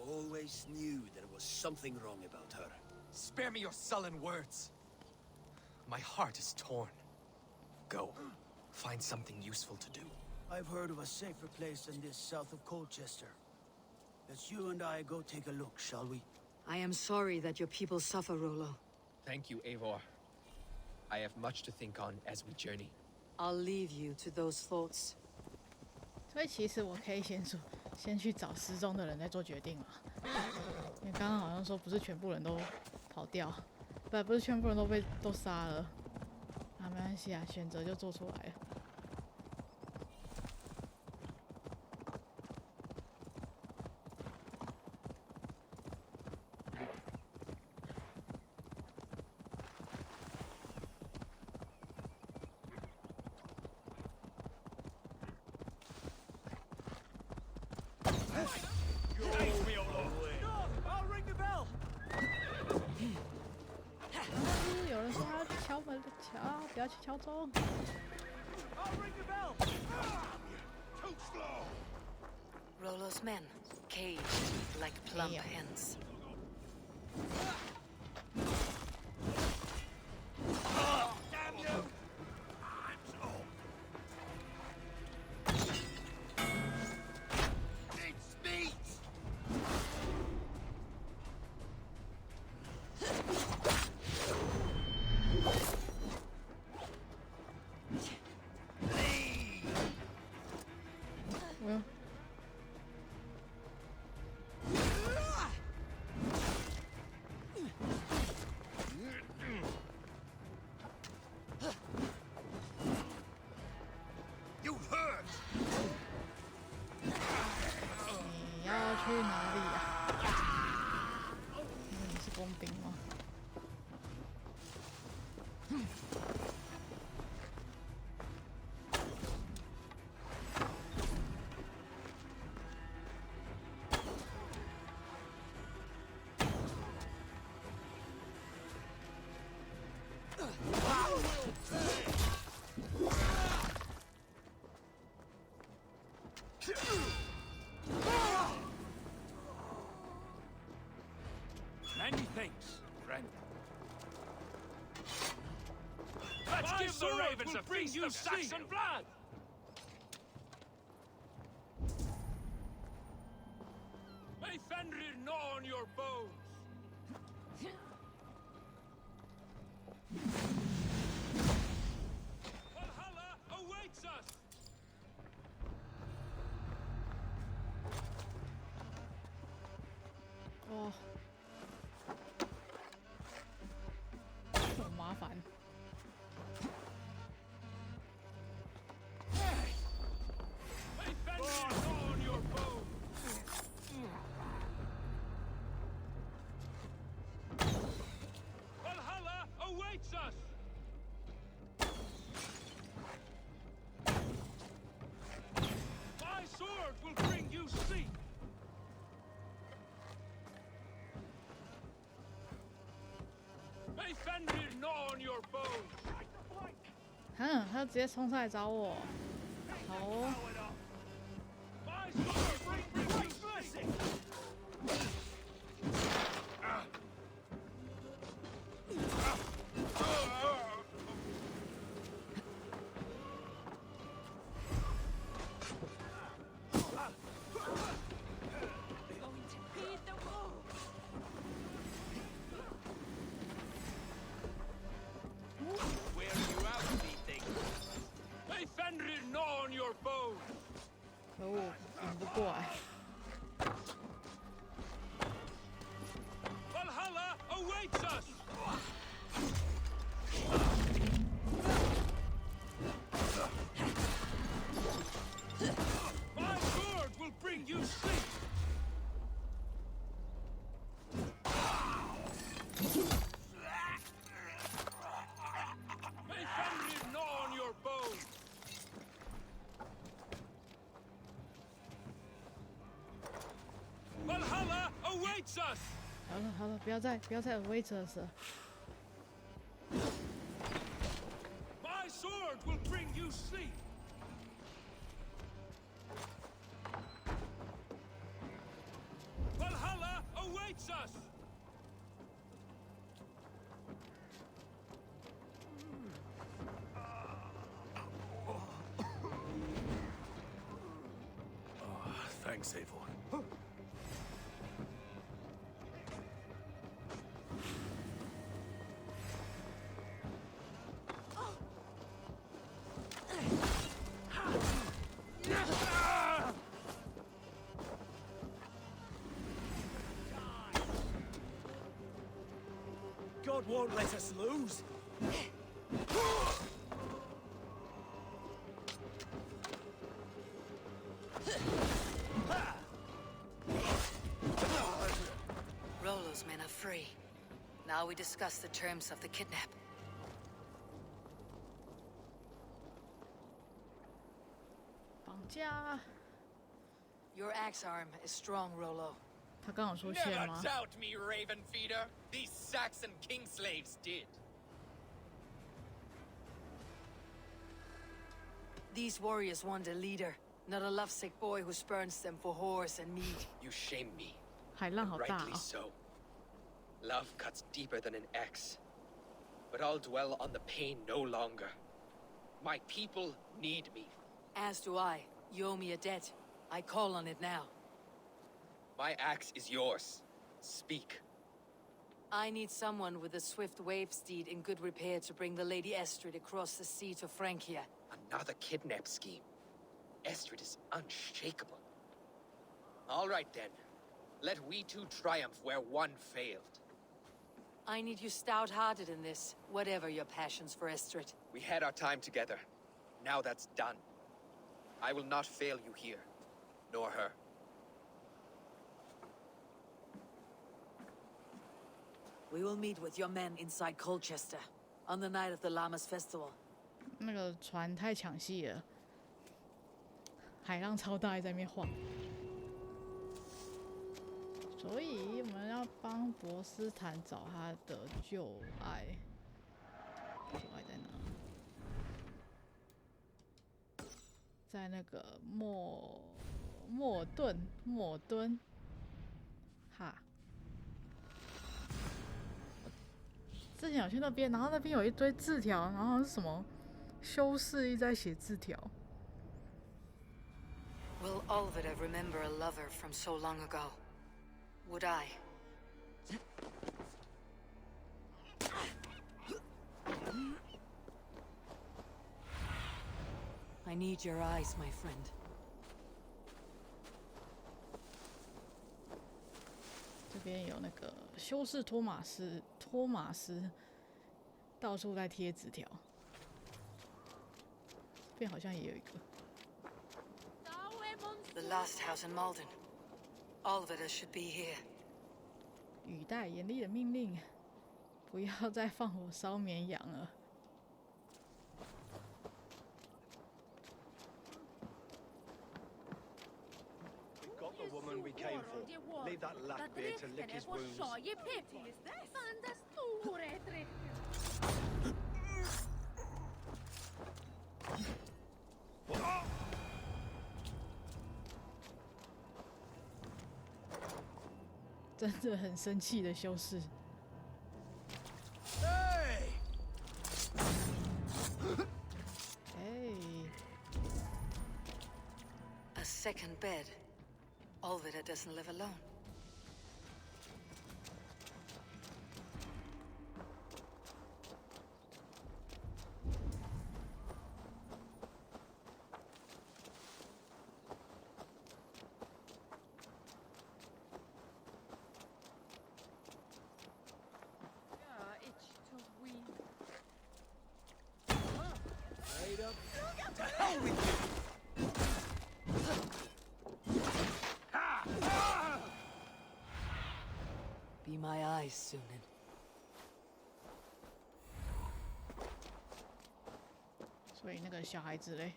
Always knew there was something wrong about her. Spare me your sullen words. My heart is torn. Go. Find something useful to do. I've heard of a safer place than this south of Colchester. Let's you and I go take a look, shall we? I am sorry that your people suffer, Rollo. Thank you, Eivor. I have much to think on as we journey. I'll leave you to those thoughts. 所以其实我可以先去找失踪的人再做决定嘛。因为刚刚好像说不是全部人都跑掉，不是全部人都杀了。啊，没关系啊，选择就做出来了。有人说他要去敲门，不要去敲钟。Rollo's men, caged like plump hens. Damn you! It's meat! 你要去哪里啊？因为你是工兵吗？ Many thanks, friend. Let's give the ravens a feast of Saxon blood! May Fenrir gnaw on your bones! Valhalla awaits us!哦，好麻烦。May Fenrir gnaw on your bones! Valhalla awaits us! My sword will bring you sleep! May Fenrir gnaw on your bones! 哼，他直接冲上来找我。好哦。 My sword will bring you sleep! Where are you out, meeting? May Fenrir gnaw on your bones! 可恶，引不过来。 Valhalla awaits us! My sword will bring you sleep! May Fenrir gnaw on your bones! Valhalla awaits us! 好了好了，不要再 wait us 了。 My sword will bring you sleep! Valhalla awaits us! Thanks, Eivor. God won't let us lose. Rollo's men are free. Now we discuss the terms of the kidnap. 绑架。 Your axe arm is strong, Rollo. 他刚有出现 Never 吗？ doubt me, Raven Feeder. These Saxon king slaves did. These warriors want a leader, not a lovesick boy who spurns them for horse and meat. You shame me. 海浪好大 Rightly 哦。 so. Love cuts deeper than an axe. But I'll dwell on the pain no longer. My people need me. As do I. You owe me a debt. I call on it now. My axe is yours. Speak. I need someone with a swift wave steed in good repair to bring the Lady Estrid across the sea to Francia. Another kidnap scheme. Estrid is unshakable. All right then. Let we two triumph where one failed. I need you stout-hearted in this, whatever your passions for Estrid. We had our time together. Now that's done. I will not fail you here, nor her. We will meet with your men inside Colchester, on the night of the Llamas Festival. 那个船太抢戏了，海浪超大，在那边晃。所以我们要帮博斯坦找他的旧爱。旧爱在哪？在那个莫莫敦，哈。之前有去那边，然后那边有一堆字条，然后是什么修士一直在写字条。Will Alvida remember a lover from so long ago? Would I? I need your eyes, my friend. 这边有那个修士托马斯到处在贴纸条。这边好像也有一个。The last house in Malden. Alvida should be here. 语带严厉的命令，不要再放火烧绵羊了。Got the woman we came for. Leave that lackbeard to lick his wounds. Fantasture. 真的很生气的修士。Hey! A second bed. Alvida doesn't live alone. To hell with you! Be my eyes, Sunan. 所以那个小孩子嘞？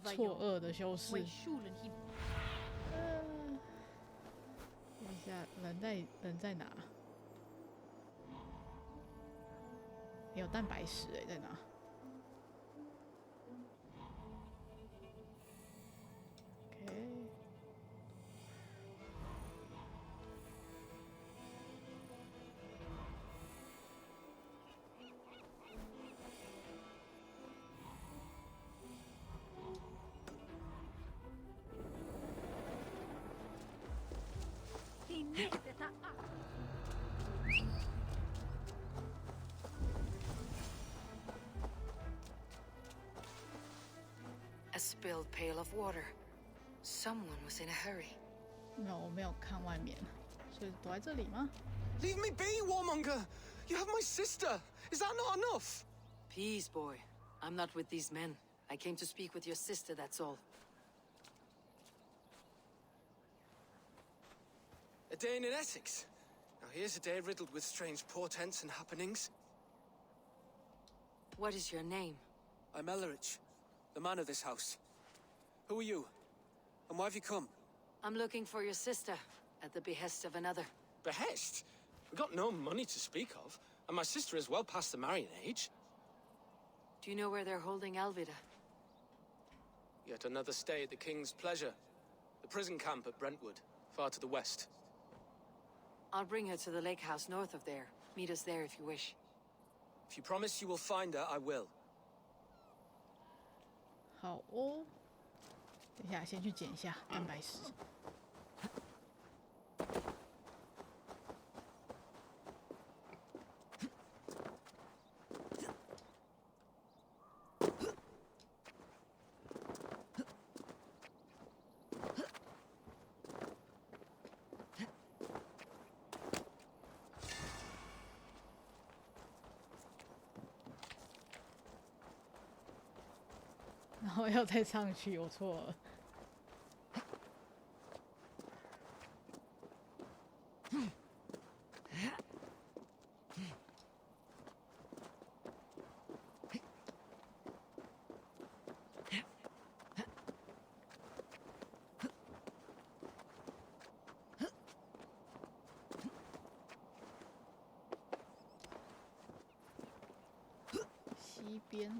错愕的修士。等一下，人在哪？有蛋白石哎，在哪？ A spilled pail of water. Someone was in a hurry. 没有，我没有看外面，所以躲在这里吗？ Leave me be, warmonger! You have my sister! Is that not enough? Peace, boy. I'm not with these men. I came to speak with your sister, that's all. A day in Essex. Now here's a day riddled with strange portents and happenings. What is your name? I'm Ellerich, the man of this house. Who are you? And why have you come? I'm looking for your sister, at the behest of another. Behest? We've got no money to speak of, and my sister is well past the marrying age. Do you know where they're holding Alvida? Yet another stay at the King's pleasure. The prison camp at Brentwood, far to the west. I'll bring her to the lake house north of there. Meet us there if you wish. If you promise you will find her, I will. 好哦，等一下，先去捡一下蛋白石。然后要再上去，我错了。边。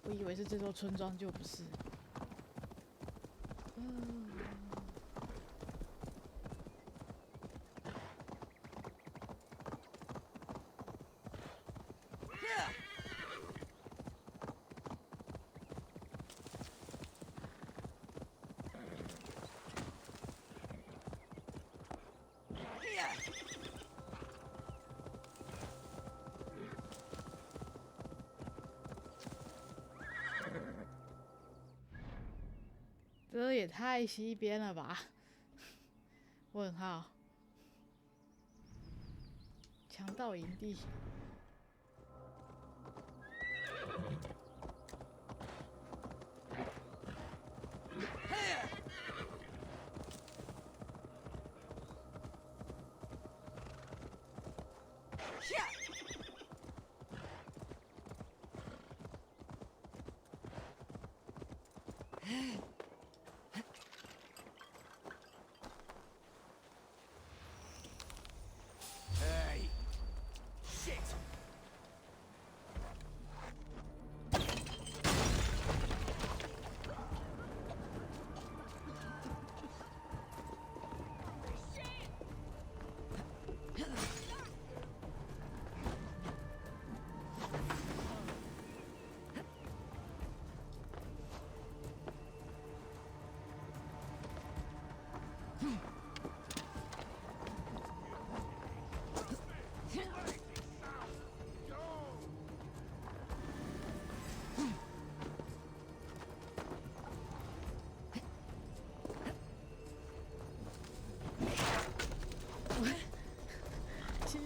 我以为是这座村庄，就不是。这也太西边了吧？问号。强盗营地。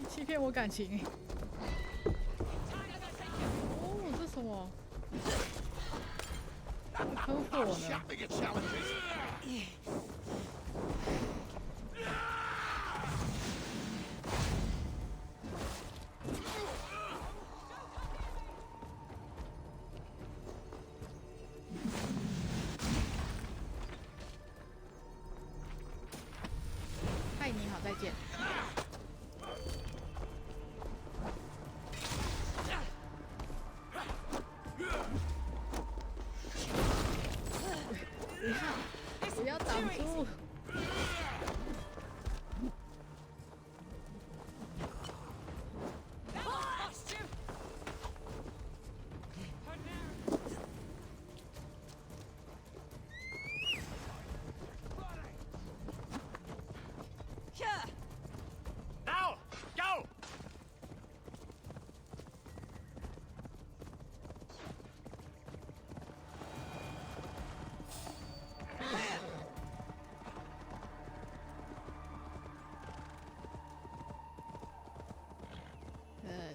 欺骗我感情。哦，这什么？很火呢。嗨，你好，再见。不要挡住！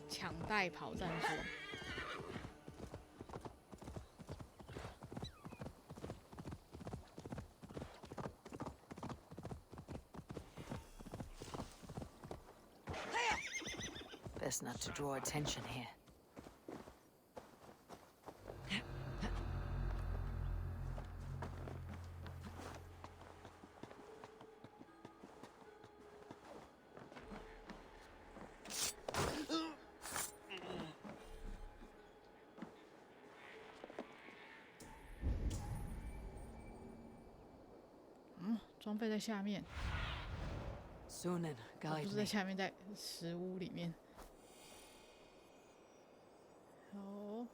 抢代跑战术。Best not to draw attention here. 装备在下面。 Soon then, 不 guide 是在 me. 下面，在石屋里面。好。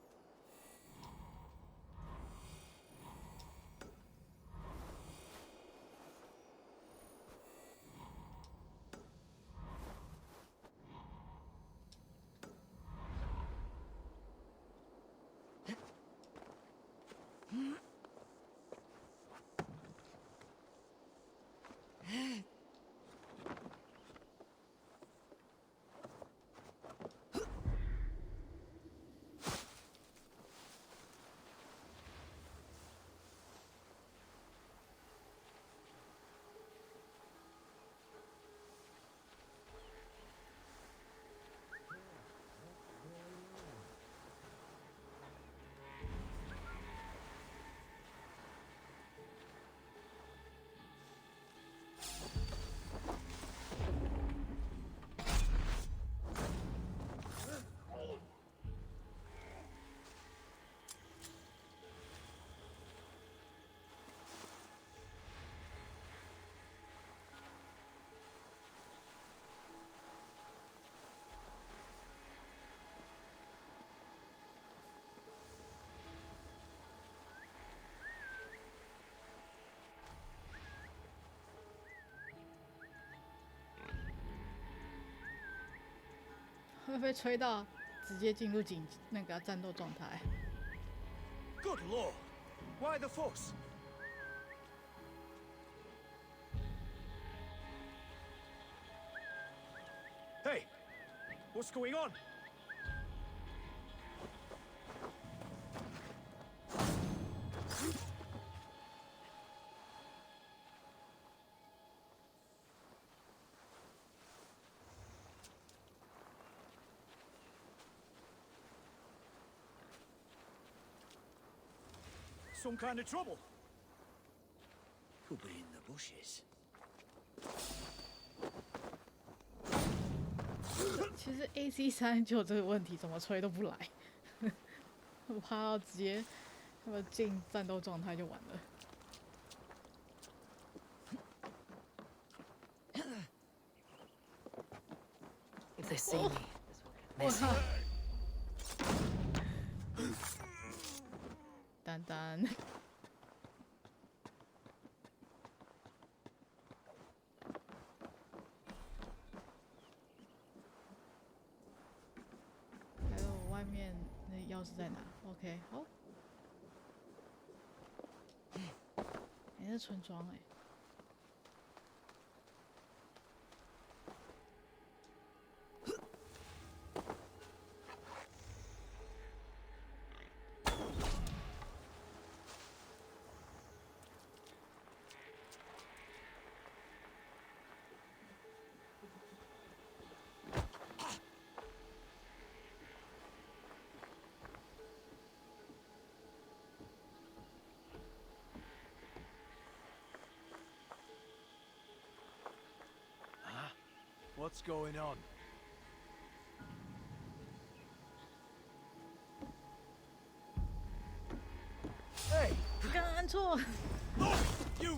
会被吹到，直接进入那个战斗状态。Good lord! Why the force? Hey! What's going on? Some kind of trouble. Could be in the bushes. 其实 AC3就有这个问题，怎么吹都不来。我怕要直接他们进战斗状态就完了。If they see me, 我靠！丹丹。还有外面那钥匙在哪 ？OK， 好。哎，那村庄哎。What's going on? Hey! 刚刚按错。Oh, you!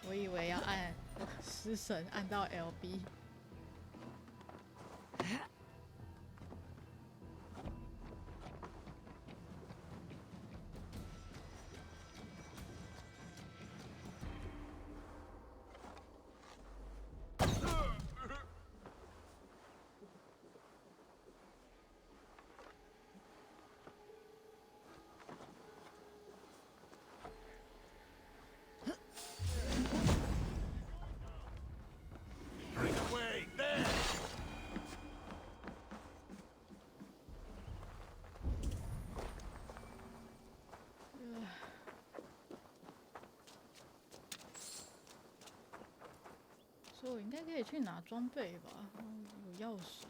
我以为要按失神，按到 LB。所以我应该可以去拿装备吧？有钥匙。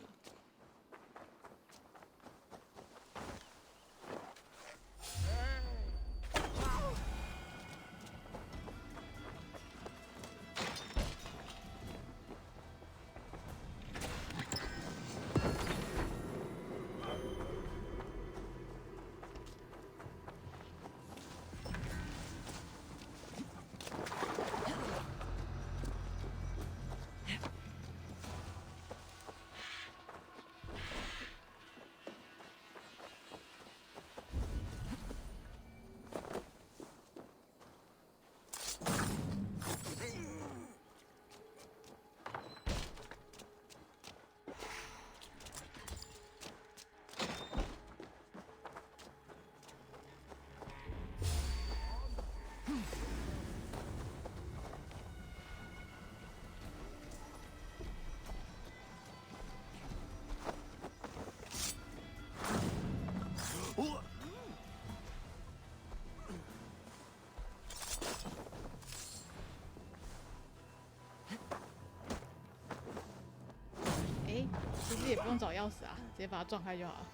也不用找钥匙啊，直接把它撞开就好了。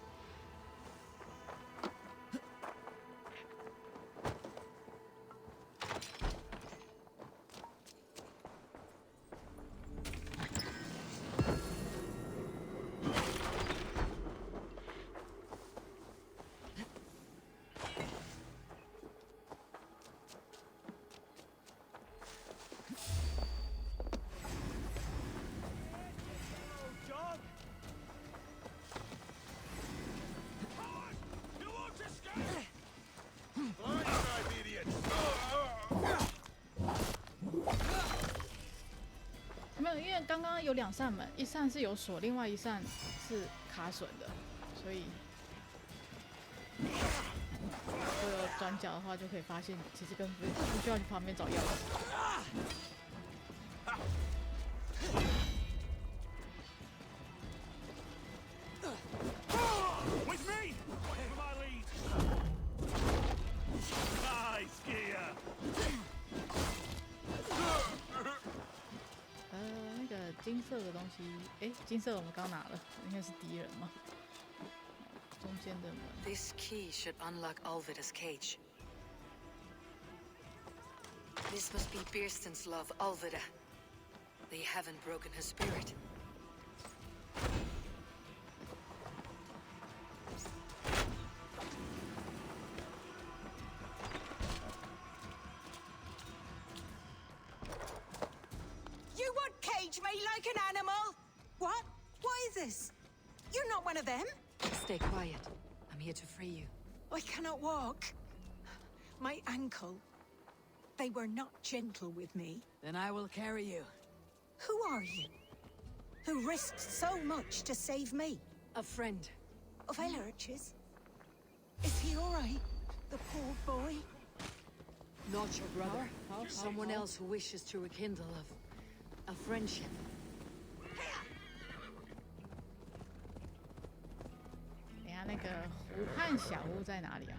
没有，因为刚刚有2扇门，一扇是有锁，另外一扇是卡榫的，所以如果有转角的话，就可以发现其实根本不需要去旁边找钥匙。With me! For my lead! Nice gear! 那个金色的东西，哎，金色我们刚拿了，应该是敌人吗？中间的门。This key should unlock Alvida's cage. This must be Beerston's love, Alvida. They haven't broken her spirit. You would cage me like an animal? What? What is this? You're not one of them? Stay quiet. I'm here to free you. I cannot walk. My ankle. They were not gentle with me. Then I will carry you. Who are you? Who risked so much to save me? A friend. Of Elrich's? Is he all right? The poor boy? Not your brother. Someone else who wishes to rekindle a friendship. 等下那个湖畔小屋在哪里啊？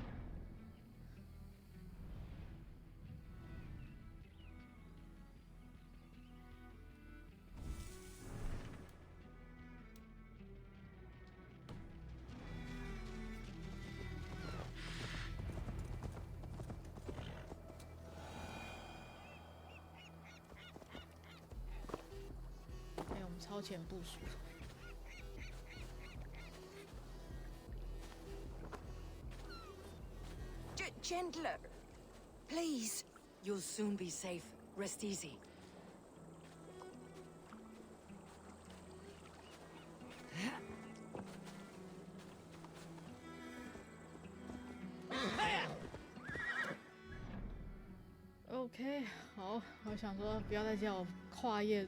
哎，我们超前部署。 Gentler. Please. You'll soon be safe. Rest easy. OK， 好，我想说不要再叫我跨越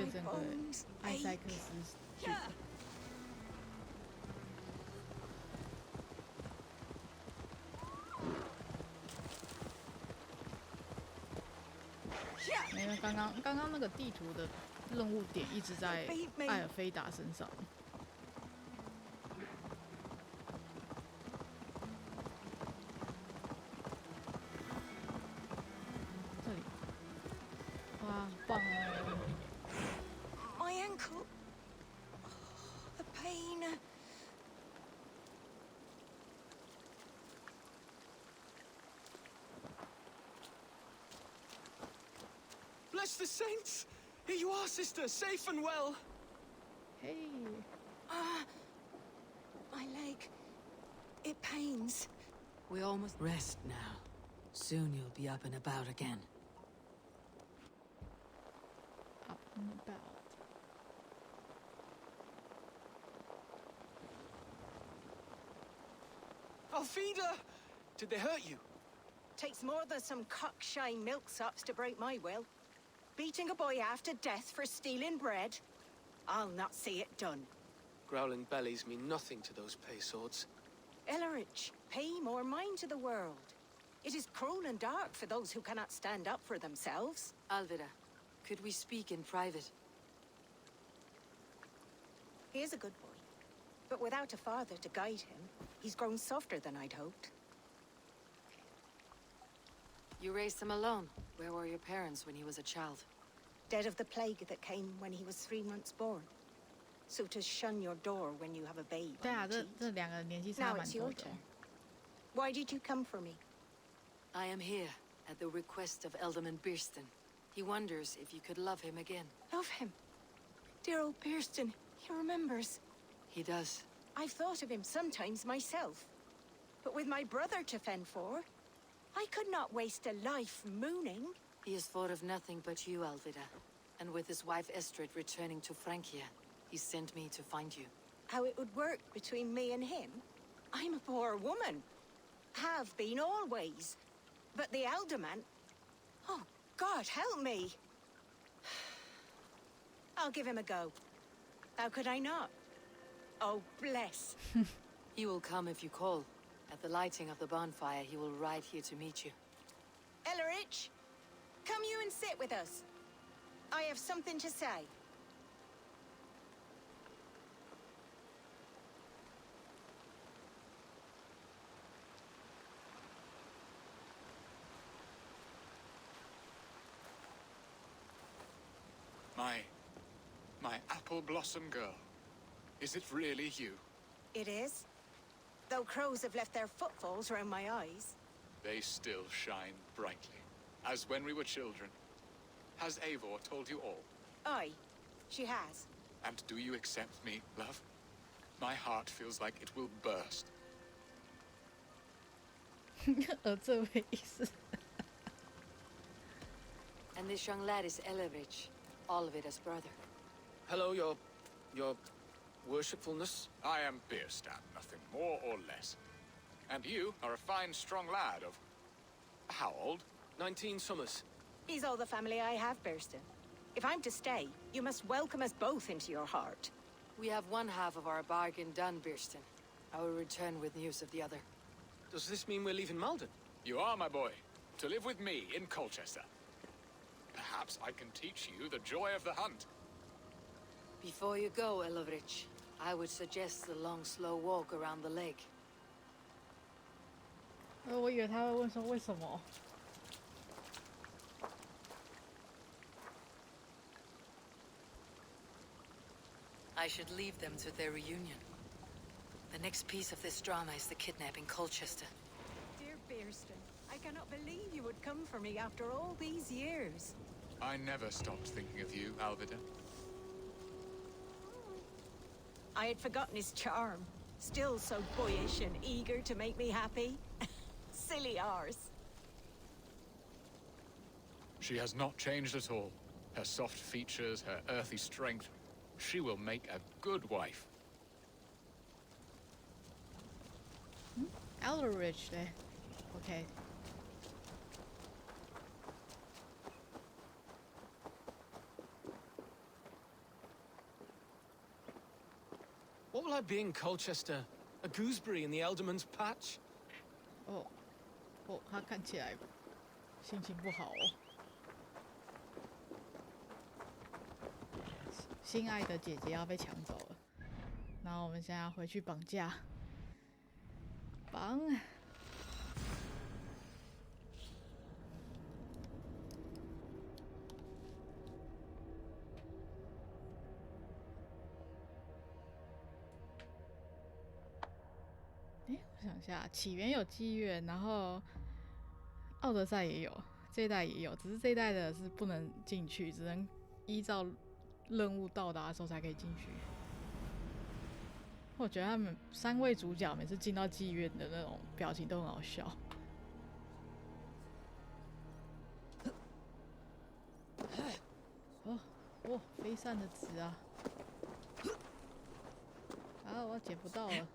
整个埃塞克斯郡。因为刚刚那个地图的任务点一直在艾尔菲达身上。这里，哇，棒哦！ My ankle. The pain. Bless the saints! Here you are, sister, safe and well. Hey. My leg. It pains. We almost rest now. Soon you'll be up and about again. Up and about. Alfida! Did they hurt you? Takes more than some cockshy milksops to break my will. Beating a boy half to death for stealing bread? I'll not see it done. Growling bellies mean nothing to those pay swords. Ellerich, pay more mind to the world. It is cruel and dark for those who cannot stand up for themselves. Alvida, could we speak in private? He is a good boy. But without a father to guide him, he's grown softer than I'd hoped. You raised him alone. Where were your parents when he was a child? Dead of the plague that came when he was 3 months born. so to shun your door when you have a babe. 对啊，这两个年纪差 Now 蛮 it's 多 your 的。 turn. Why did you come for me? I am here at the request of Alderman Birston. He wonders if you could love him again. Love him? Dear old Birston, he remembers. He does. I've thought of him sometimes myself. But with my brother to fend for, I could not waste a life mooning. He has thought of nothing but you, Alvida. And with his wife Estrid returning to Francia, he sent me to find you. How it would work between me and him? I'm a poor woman. Have been always. But the alderman... Oh, God, help me. I'll give him a go. How could I not? Oh, bless. He will come if you call. At the lighting of the bonfire, he will ride here to meet you. Ellerich, come you and sit with us. I have something to say. My apple blossom girl. Is it really you? It is. Though crows have left their footfalls round my eyes. They still shine brightly, as when we were children. Has Eivor told you all? Aye, she has. And do you accept me, love? My heart feels like it will burst. 这位意思。 And this young lad is Elevich, Alvida's brother. Hello, your worshipfulness. I am Bierstadt, nothing more or less. And you are a fine, strong lad of... how old? 19 summers. He's all the family I have, Birston. If I'm to stay, you must welcome us both into your heart. We have one half of our bargain done, Birston. I will return with news of the other. Does this mean we're leaving Malden? You are, my boy, to live with me in Colchester. Perhaps I can teach you the joy of the hunt. Before you go, Elevich, I would suggest the long, slow walk around the lake. 我以为他会问说为什么。 I should leave them to their reunion. The next piece of this drama is the kidnapping Colchester. Dear Birston, I cannot believe you would come for me after all these years. I never stopped thinking of you, Alvida. I had forgotten his charm. Still so boyish and eager to make me happy. Silly ours. She has not changed at all. Her soft features, her earthy strength. She will make a good wife. Elderich 嘞 ，OK。 What will I be in Colchester? A gooseberry in the Elderman's patch? 哦，他看起来心情不好哦。心爱的姐姐要被抢走了，然后我们现在要回去绑架。绑。我想一下，起源有妓院，然后奥德赛也有，这一代也有，只是这一代的是不能进去，只能依照任务到达的时候才可以进去。我觉得他们三位主角每次进到妓院的那种表情都很好笑。哦，飞散的纸啊！啊，我捡不到了。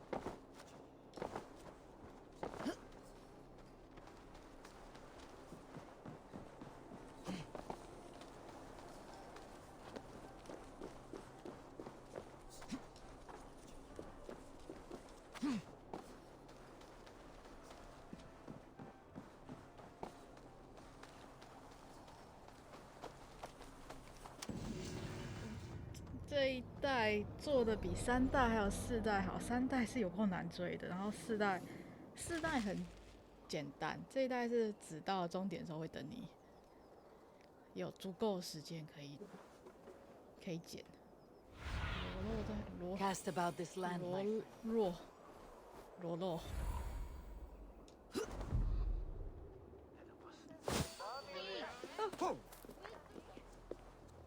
这一代做的比3代还有4代好，3代是有够难追的，然后4代很简单，这一代是只到终点的时候会等你，有足够时间可以捡。Cast about this land. 裸露。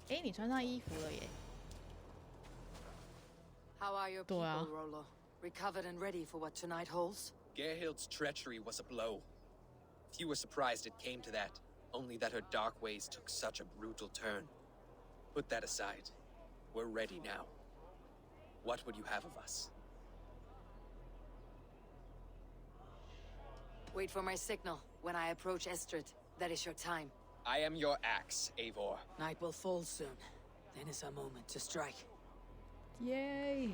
哎，你穿上衣服了耶！ How are your people, Rollo? Recovered and ready for what tonight holds? Gerhild's treachery was a blow. Few were surprised it came to that, only that her dark ways took such a brutal turn. Put that aside. We're ready now. What would you have of us? Wait for my signal. When I approach Estrid, that is your time. I am your axe, Eivor. Night will fall soon. Then is our moment to strike. 耶！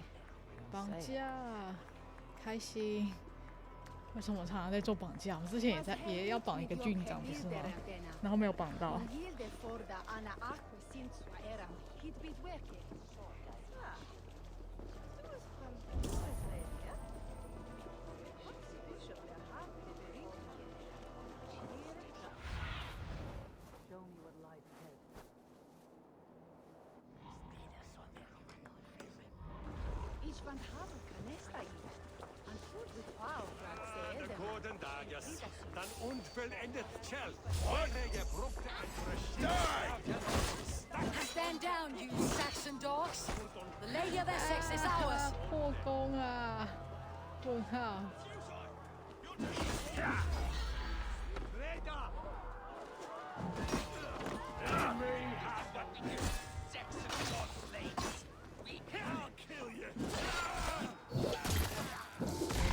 绑架，开心。为什么我常常在做绑架？我之前也要绑一个郡长，不是吗？然后没有绑到。Dann unvollendet Chell. Stand down, you Saxon dogs! The Lady of Essex is ours! 破功啊！问号。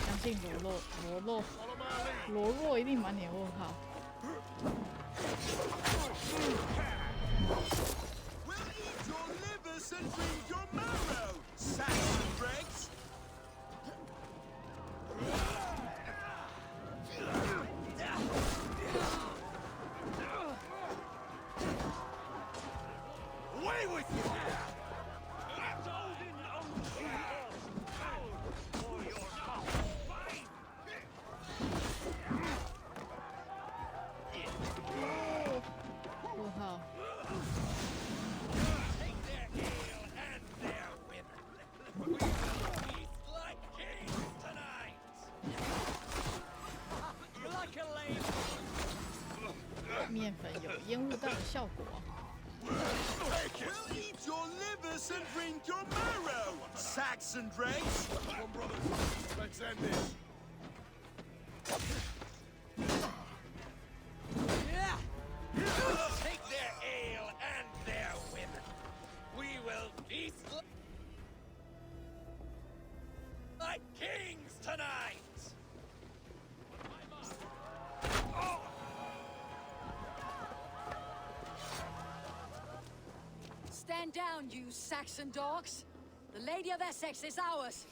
相信罗洛一定满脸问号。面粉有烟雾弹的效果。We'll eat your livers and drink your marrow, Saxon dregs. Come on, brother. Let's end this. Take their ale and their women. We will feast like kings tonight. Stand down, you Saxon dogs! The Lady of Essex is ours!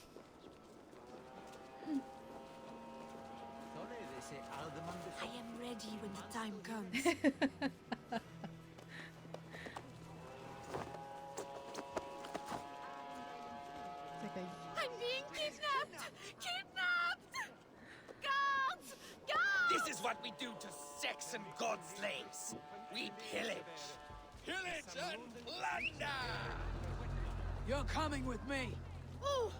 I am ready when the time comes. I'm being kidnapped! Kidnapped! Guards! Guards! This is what we do to Saxon god slaves. We pillage. Pillage and plunder! You're coming with me. Oh,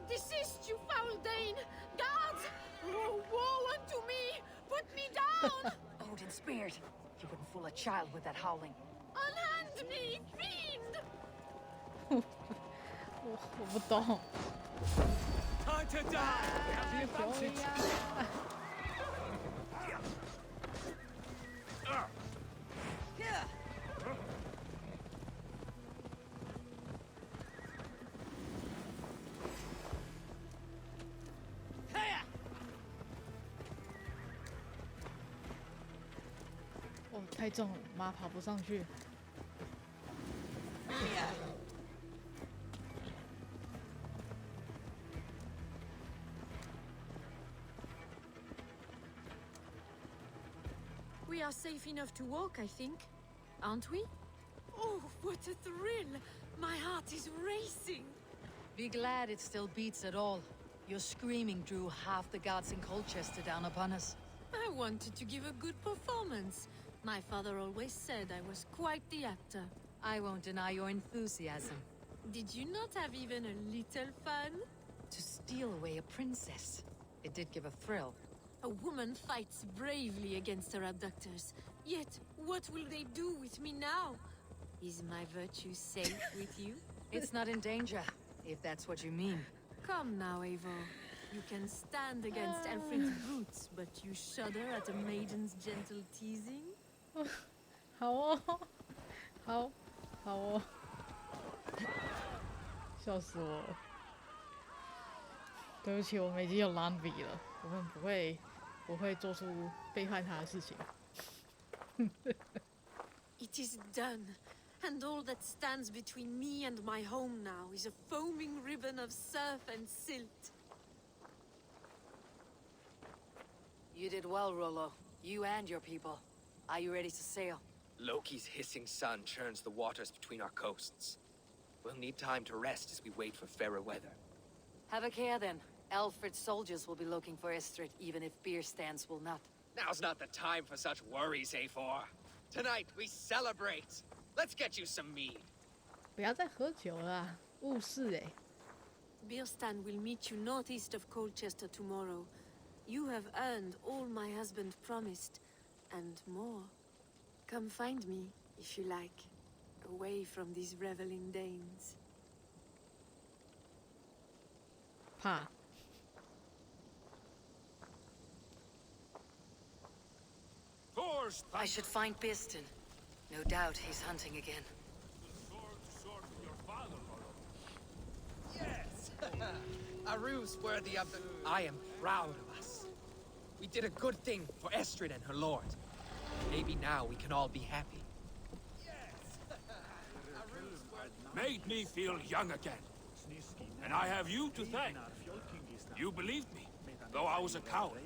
desist, you foul Dane! Guards! Oh, woe unto me! Put me down! Odin spared. You wouldn't fool a child with that howling. Unhand me, fiend! 我不懂。Time to die! Yeah. 哦，太重了，妈爬不上去。We are safe enough to walk, I think. Aren't we? Oh, what a thrill! My heart is racing. Be glad it still beats at all. Your screaming drew half the guards in Colchester down upon us. I wanted to give a good performance. My father always said I was quite the actor. I won't deny your enthusiasm. Did you not have even a little fun? To steal away a princess. It did give a thrill. A woman fights bravely against her abductors. Yet, what will they do with me now? Is my virtue safe with you? It's not in danger, if that's what you mean. Come now, Eivor. You can stand against Alfred's brutes, but you shudder at a maiden's gentle teasing? 好哦，好哦，笑死我了。对不起，我们已经有狼比了，我们不会做出背叛他的事情。It is done, and all that stands between me and my home now is a foaming ribbon of surf and silt. You did well, Rollo. You and your people. Are you ready to sail? Loki's hissing sun churns the waters between our coasts. We'll need time to rest as we wait for fairer weather. Have a care then. Alfred's soldiers will be looking for Estrid, even if beer stands will not. Now's not the time for such worries, Eivor. Tonight we celebrate. Let's get you some mead. 不要再喝酒了啊，误事哎。Bierstan will meet you northeast of Colchester tomorrow. You have earned all my husband promised, and more. Come find me, if you like, away from these reveling Danes. 怕。I should find Bierstan. No doubt he's hunting again. Yes! A ruse worthy of the... I am proud of us. We did a good thing for Estrid and her lord. Maybe now we can all be happy. Made me feel young again. And I have you to thank. You believed me, though I was a coward.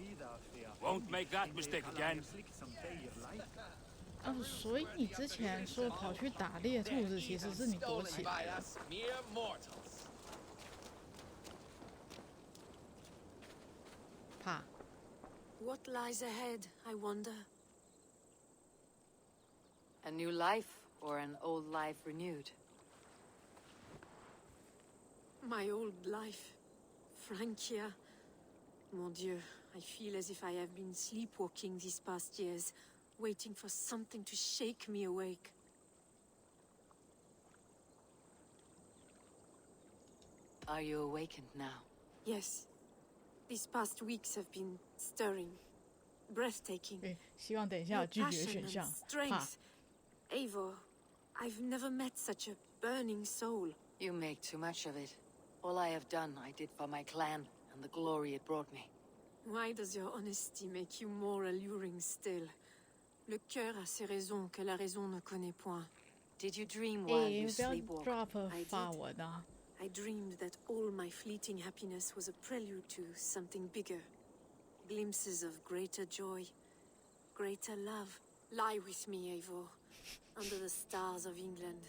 Won't make that mistake again. 哦，所以你之前说跑去打猎兔子，其实是你躲起来了。怕。What lies ahead, I wonder? A new life, or an old life renewed? My old life. Francia. Mon Dieu, I feel as if I have been sleepwalking these past years, waiting for something to shake me awake. Are you awakened now? Yes. These past weeks have been stirring, breathtaking. 希望等一下有拒绝选项。怕。Eivor, I've never met such a burning soul. You make too much of it. All I have done, I did for my clan, and the glory it brought me. Why does your honesty make you more alluring still? Le cœur a ses raisons que la raison ne connaît point. Did you dream while you sleepwalked? I dreamed that all my fleeting happiness was a prelude to something bigger. Glimpses of greater joy, greater love. Lie with me, Eivor, under the stars of England.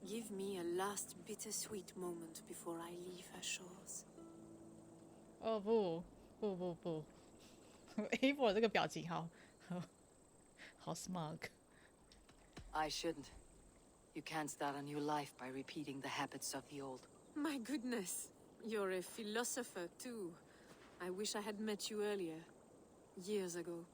Give me a last bittersweet moment before I leave her shores. 哦不，Eivor 这个表情好 smug. I shouldn't. You can't start a new life by repeating the habits of the old. My goodness, you're a philosopher too. I wish I had met you earlier, years ago.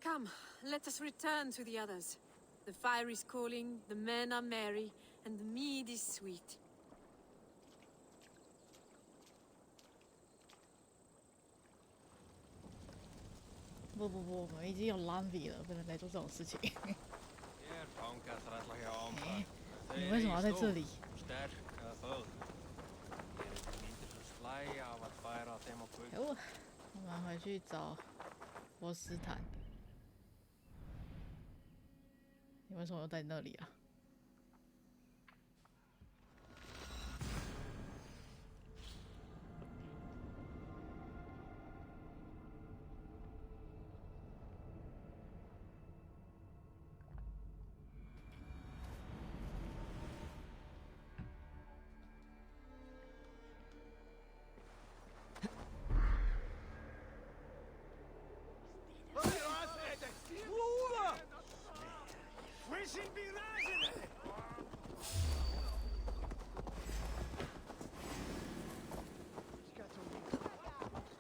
Come, let us return to the others. The fire is calling, the men are merry, and the mead is sweet. 不，我们已经有 Lanvi 了，不能再做这种事情。你为什么要在这里？可恶！我们回去找波斯坦。你为什么又在那里啊？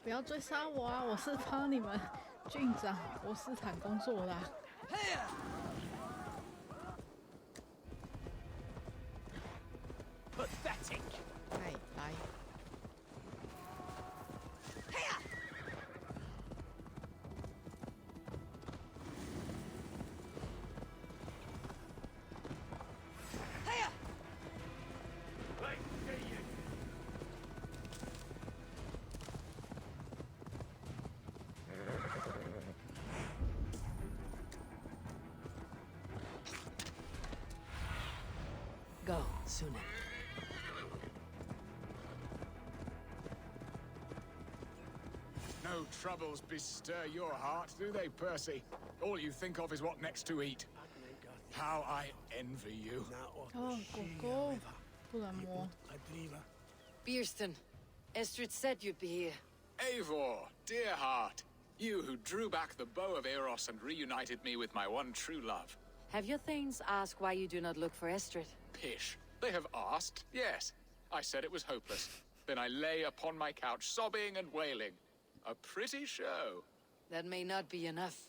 不要追杀我啊！我是帮你们郡长博斯坦工作的、啊。Pathetic. 来。Go, sooner. No troubles bestir your heart, do they, Percy? All you think of is what next to eat. How I envy you. Oh, Gogo. 不能摸。Beerston, Estrid said you'd be here. Eivor, dear heart. You who drew back the bow of Eros and reunited me with my one true love. Have your thanes asked why you do not look for Estrid? Pish. They have asked, yes. I said it was hopeless. Then I lay upon my couch, sobbing and wailing. A pretty show. That may not be enough.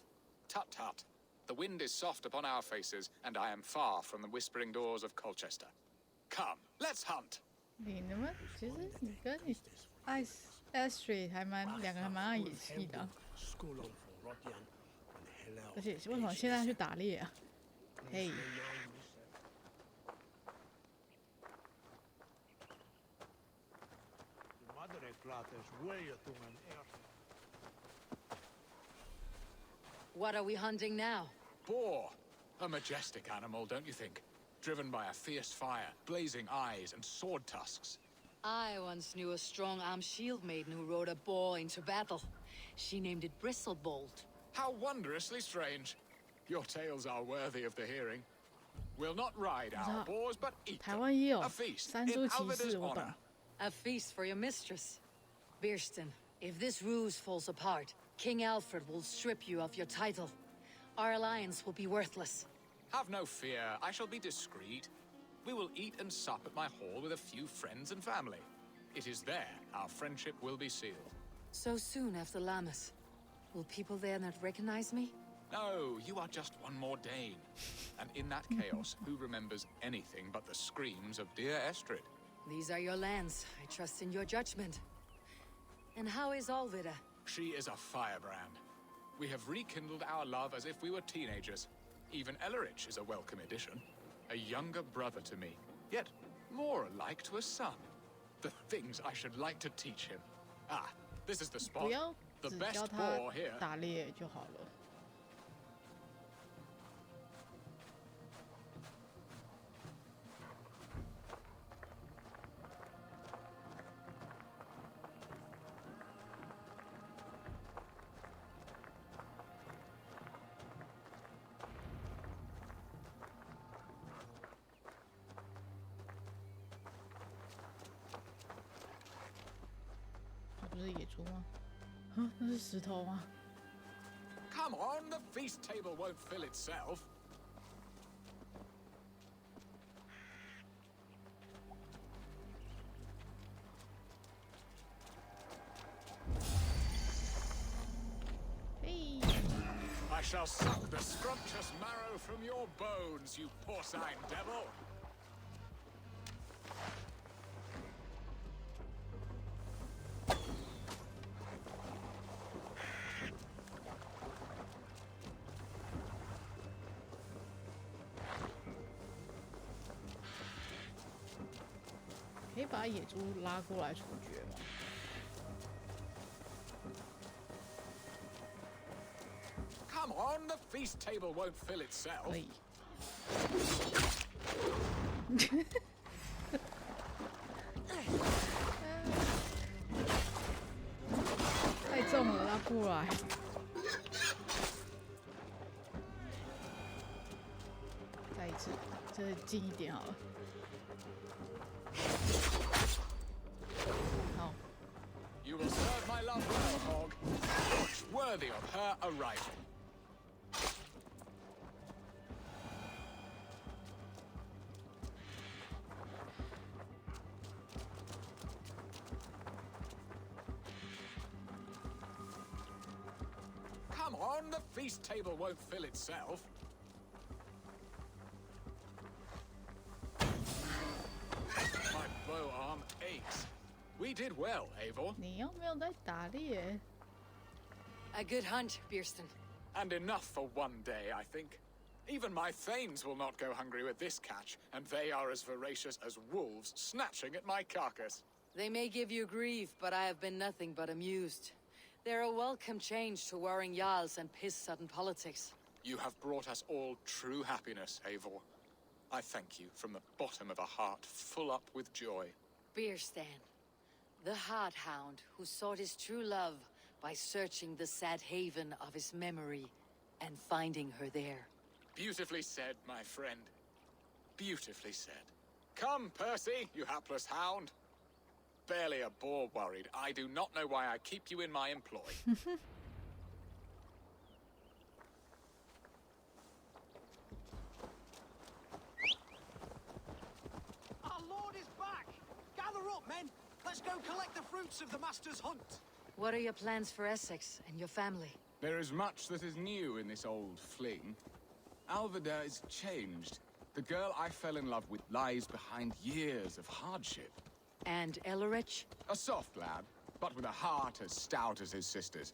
Tut tut. The wind is soft upon our faces, and I am far from the whispering doors of Colchester. Come, let's hunt. 你们其实你跟你Astrid 还蛮两个还蛮爱演戏的、啊，而且为什么现在去打猎啊？嘿。What are we hunting now? Boar. A majestic animal, don't you think? Driven by a fierce fire, blazing eyes, and sword tusks. I once knew a strong-armed shield maiden who rode a boar into battle. She named it Bristlebolt. How wondrously strange. Your tales are worthy of the hearing. We'll not ride our boars, but eat them. A feast in Alvida's honor. A feast for your mistress. Beerston, if this ruse falls apart, King Alfred will strip you of your title. Our alliance will be worthless. Have no fear, I shall be discreet. We will eat and sup at my hall with a few friends and family. It is there our friendship will be sealed. So soon after Lammas. Will people there not recognize me? No, you are just one more Dane. And in that chaos, who remembers anything but the screams of dear Estrid? These are your lands. I trust in your judgment. And how is Alvida? She is a firebrand. We have rekindled our love as if we were teenagers. Even Ellerich is a welcome addition. A younger brother to me, yet more alike to a son. The things I should like to teach him. Ah, this is the spot. The best boar here. 打猎就好了。不是野猪吗？啊，那是石头吗？ Come on, the feast table won't fill itself. Hey. I shall suck the scrumptious marrow from your bones, you porcine devil.可以把野猪拉过来处决吗？ Come on, the feast table won't fill itself. 可以。太重了，拉不来。再一次，这近一点好了。 You will serve my love well, Hog. Much worthy of her arrival. Come on, the feast table won't fill itself. My bow arm aches. We did well, Eivor. 你又没有在打猎。A good hunt, Bierston. And enough for one day, I think. Even my thanes will not go hungry with this catch, and they are as voracious as wolves snatching at my carcass. They may give you grief, but I have been nothing but amused. They're a welcome change to warring jarls and piss-sudden politics. You have brought us all true happiness, Eivor. I thank you from the bottom of a heart full up with joy. Bierstan, the Heart Hound who sought his true love by searching the sad haven of his memory and finding her there. Beautifully said, my friend. Beautifully said. Come, Percy, you hapless hound. Barely a boar worried. I do not know why I keep you in my employ. Our lord is back! Gather up, men! Let's go collect the fruits of the master's hunt! What are your plans for Essex and your family? There is much that is new in this old fling. Alvida is changed. The girl I fell in love with lies behind years of hardship. And Ellerich? A soft lad, but with a heart as stout as his sister's.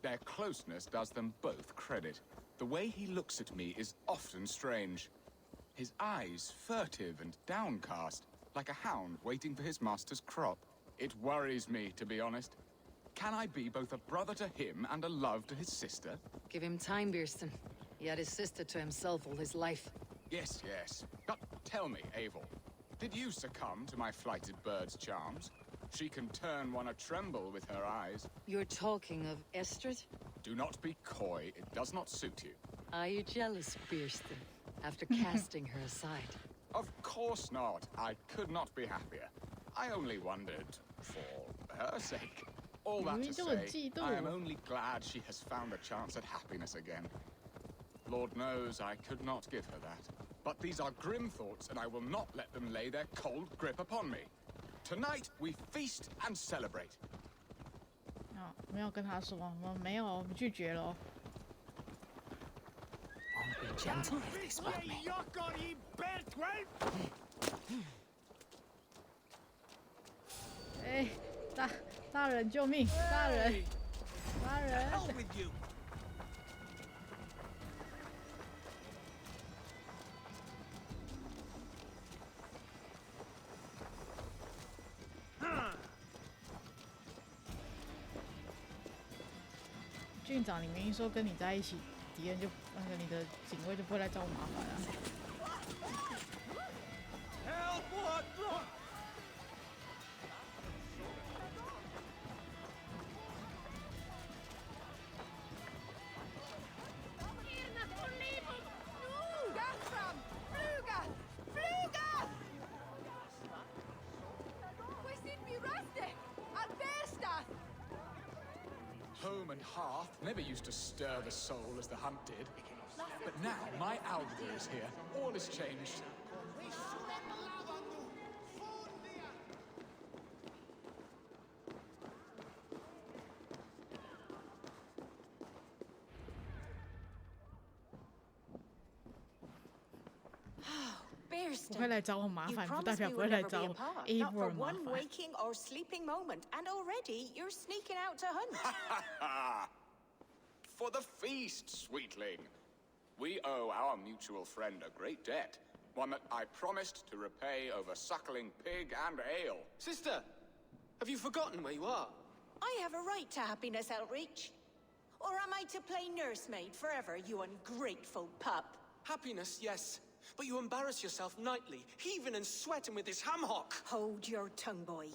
Their closeness does them both credit. The way he looks at me is often strange. His eyes furtive and downcast, like a hound waiting for his master's crop. It worries me, to be honest. Can I be both a brother to him and a love to his sister? Give him time, Bierston. He had his sister to himself all his life. Yes, yes. But tell me, Eivor, did you succumb to my flighted bird's charms? She can turn one a tremble with her eyes. You're talking of Estrid? Do not be coy. It does not suit you. Are you jealous, Bierston, after casting her aside? Of course not. I could not be happier. I only wondered for her sake. All that to say, I am only glad she has found a chance at happiness again. Lord knows I could not give her that. But these are grim thoughts, and I will not let them lay their cold grip upon me. Tonight, we feast and celebrate. 没有跟他说，我们没有，我们拒绝了。Won't be gentle if they spot me. 哎，大人救命！大人，大人！ 郡长，你明明说跟你在一起，敌人就你的警卫就不会来找我麻烦了。Home and hearth never used to stir the soul as the hunt did. But now my Alvida is here. All is changed. Bierston, 不会来找我麻 you 烦，不 promised 代表 we 不会 would 来 never 找 be 我 apart, Eivor not for 麻 one 烦。 waking or sleeping moment, and already you're sneaking out to hunt. For the feast, sweetling. We owe our mutual friend a great debt. One that I promised to repay over suckling pig and ale. Sister, have you forgotten where you are? I have a right to happiness, Outreach. Or am I to play nursemaid forever, you ungrateful pup? Happiness, yes. But you embarrass yourself nightly, heaving and sweating with this ham-hock. Hold your tongue, boy.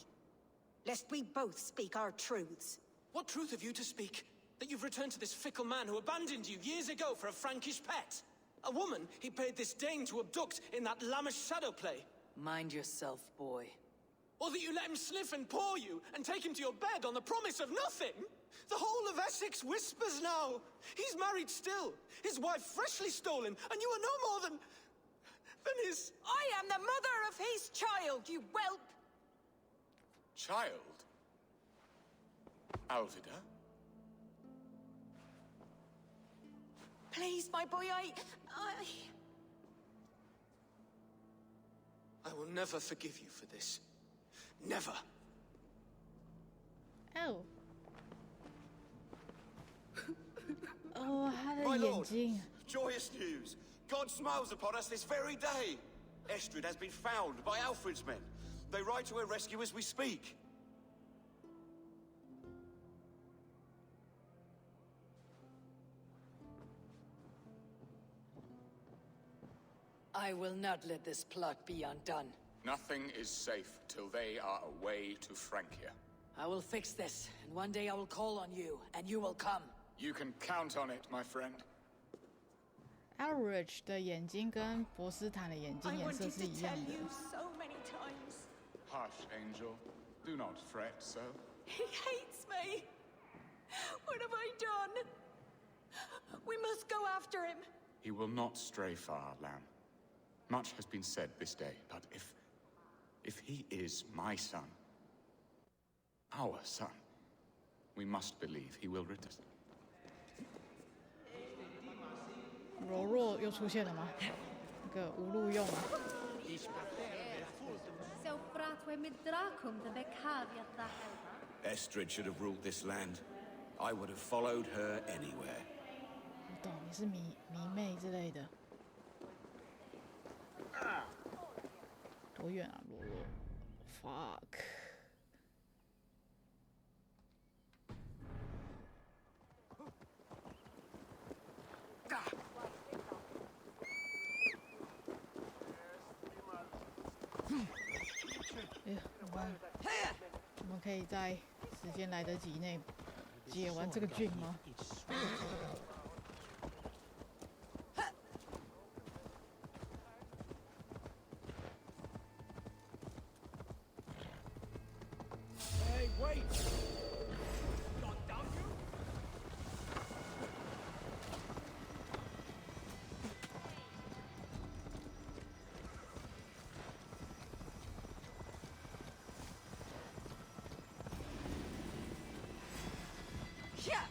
Lest we both speak our truths. What truth have you to speak? That you've returned to this fickle man who abandoned you years ago for a Frankish pet? A woman he paid this Dane to abduct in that lammish shadow play? Mind yourself, boy. Or that you let him sniff and paw you and take him to your bed on the promise of nothing? The whole of Essex whispers now. He's married still, his wife freshly stolen, and you are no more than his... I am the mother of his child, you whelp! Child? Alvida? Please, my boy, I will never forgive you for this. Never. Oh. 哦，他的 My 眼 lord, 睛。 joyous news. God smiles upon us this very day. Estrid has been found by Alfred's men. They ride to her rescue as we speak. I will not let this plot be undone. Nothing is safe till they are away to Francia. I will fix this, and one day I will call on you, and you will come. You can count on it, my friend. Average 的眼睛跟博斯坦的眼睛 I 颜色 wanted 是 to 一样 tell 的。 you so many times. Hush, Angel. Do not fret so. He hates me. What have I done? We must go after him. He will not stray far, Lamb. Much has been said this day, but if he is my son, our son, we must believe he will return. 柔弱又出现了吗？那个无路用啊。 Estrid should have ruled this land. I would have followed her anywhere. 我懂，你是迷妹之类的。多远啊，罗罗 ？Fuck。我们可以在时间来得及内解完这个郡吗？ Hey, wait! Not down you? Yeah.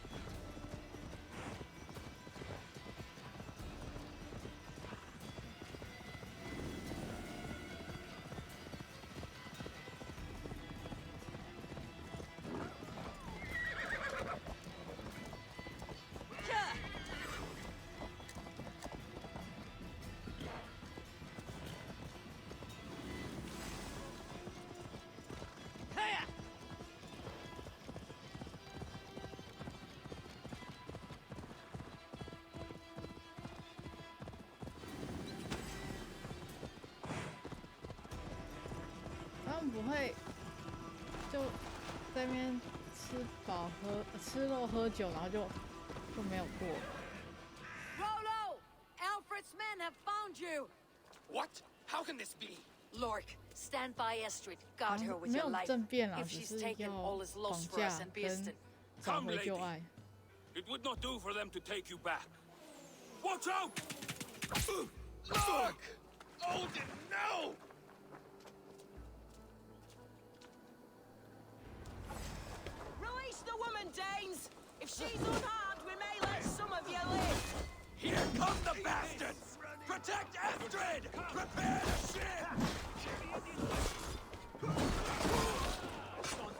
他们不会就在那边吃肉喝酒，然后就没有过。 Rollo! Alfred's men have found you! What? How can this be? Lork, stand by Estrid. Guard her with 没 your 有 life. 政变啊， If 只 she's 是 taken, 要 all is 绑 lost for us 架 and 跟 Beerston. 找 Come, 回旧 lady. 爱。 It would not do for them to take you back. Watch out! Look! Odin, no! Release the woman, Danes! If she's unharmed, we may let some of you live! Here come the bastards! Protect Estrid! Prepare the ship!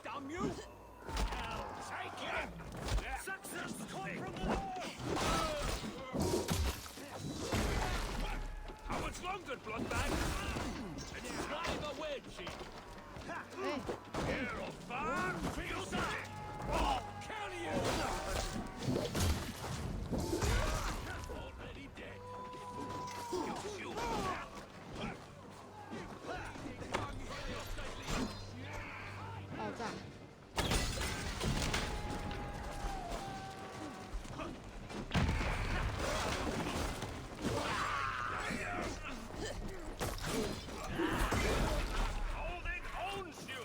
Damn you! Take him! Success come from the north! How much longer, bloodbag? And drive a wedge! Hey! Here of far! Feel that! I'll kill you! Already dead. You shoot that. 爆炸！ Holding owns you!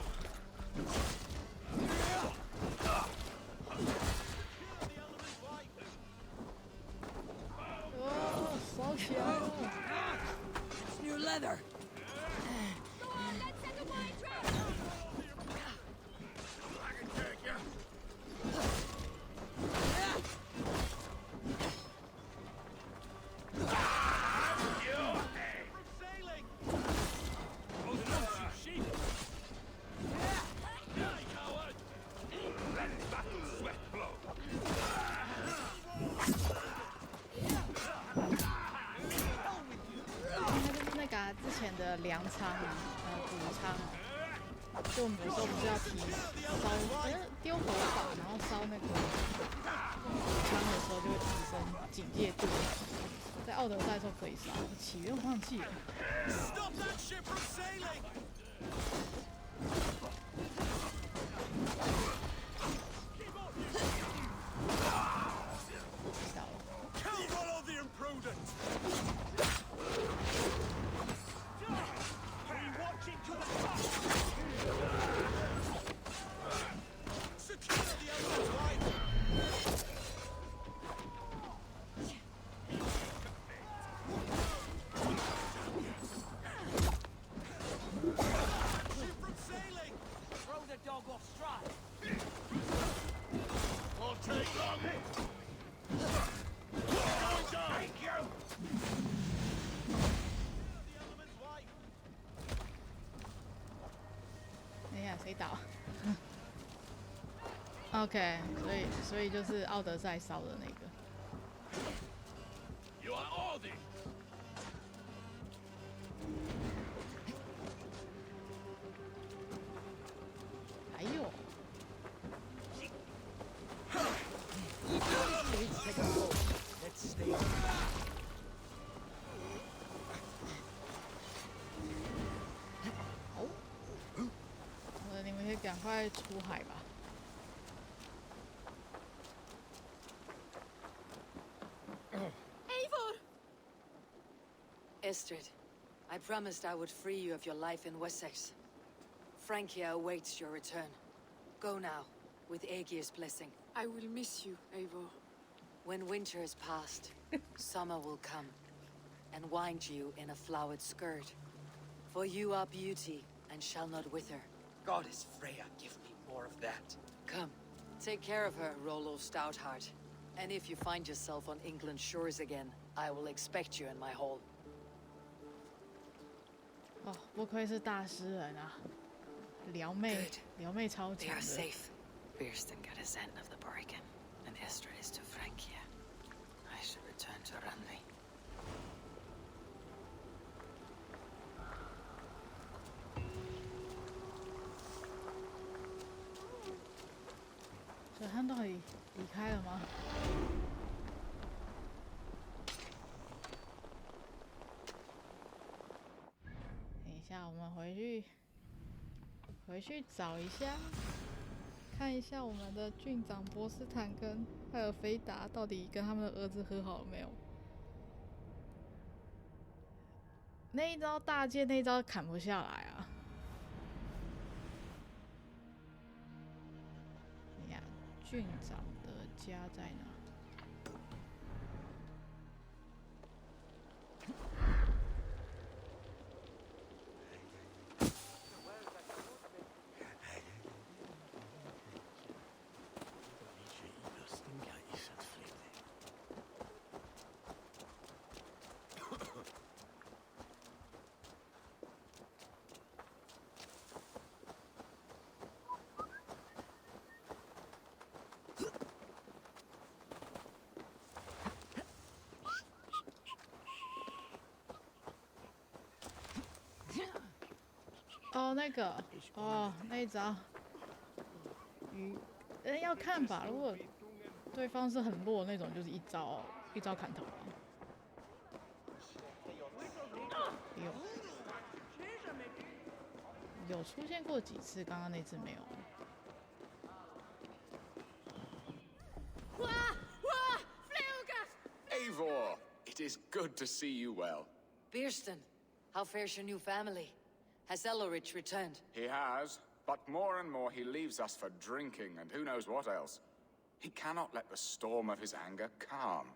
哦，烧起来了！ It's new leather. 仓啊，谷仓，就我们有时候不是要丢火把，然后烧那个谷仓的时候，就会提升警戒度。在奥德赛的时候可以烧，起源我忘记了。谁倒？OK， 所以就是奥德赛烧的那个。还有。你们可以赶快出海吧。Eivor! Estrid, I promised I would free you of your life in Wessex. Francia awaits your return. Go now, with Aegir's blessing. I will miss you, Eivor. When winter is past, summer will come, and wind you in a flowered skirt. For you are beauty, and shall not wither. Goddess Freya, give me more of that. Come, take care of her, Rollo Stoutheart. And if you find yourself on England's shores again, I will expect you in my hall. 哦，不愧是大诗人啊，撩妹超强的。They are safe. Bearston got his end of the bargain, and Estrid is to Francia. I should return to Randvi. 所以他到底离开了吗？等一下，我们回去找一下，看一下我们的郡长博斯坦跟艾尔菲达到底跟他们的儿子和好了没有？那一招大剑，那一招砍不下来啊！哎呀，郡长的家在哪？哦，那个，哦，那一招，要看吧。如果对方是很弱那种，就是一招砍头啊。有出现过几次，刚刚那次没有。Eivor, it is good to see you well. Bearston, how fares your new family? Has Elorich returned? He has, but more and more he leaves us for drinking and who knows what else. He cannot let the storm of his anger calm.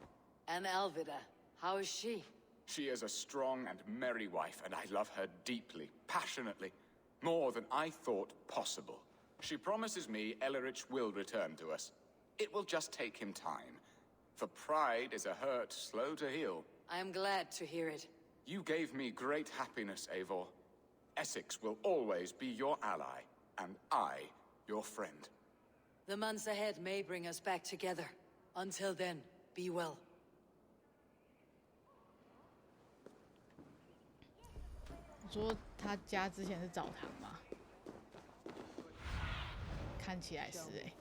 And Alvida, how is she? She is a strong and merry wife, and I love her deeply, passionately, more than I thought possible. She promises me Elorich will return to us. It will just take him time. For pride is a hurt slow to heal. I am glad to hear it. You gave me great happiness, Eivor. Essex will always be your ally, and I, your friend. The months ahead may bring us back together. Until then, be well. 我说他家之前是澡堂嘛，看起来是哎、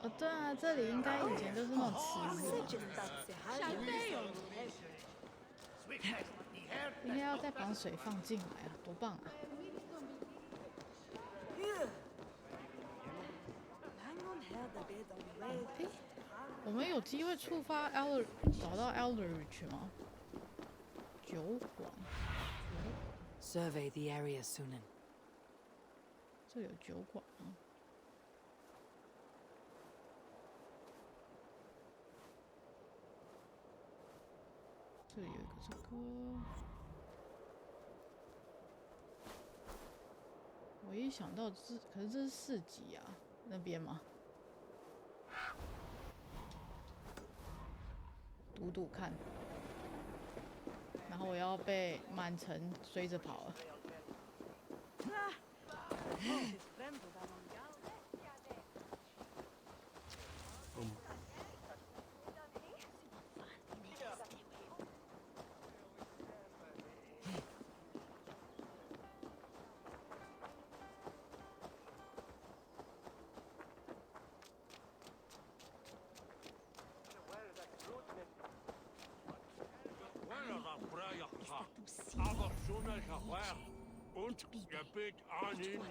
哦，对啊，这里应该以前都是那种池子嘛，应该要再把水放进来啊，多棒啊！诶，我们有机会触发找到 Elderich 吗？酒馆。Survey the area, Sunan. 这有酒馆吗？这里有一个这个。我一想到可是这是市集啊，那边吗？赌赌看，然后我要被满城追着跑了。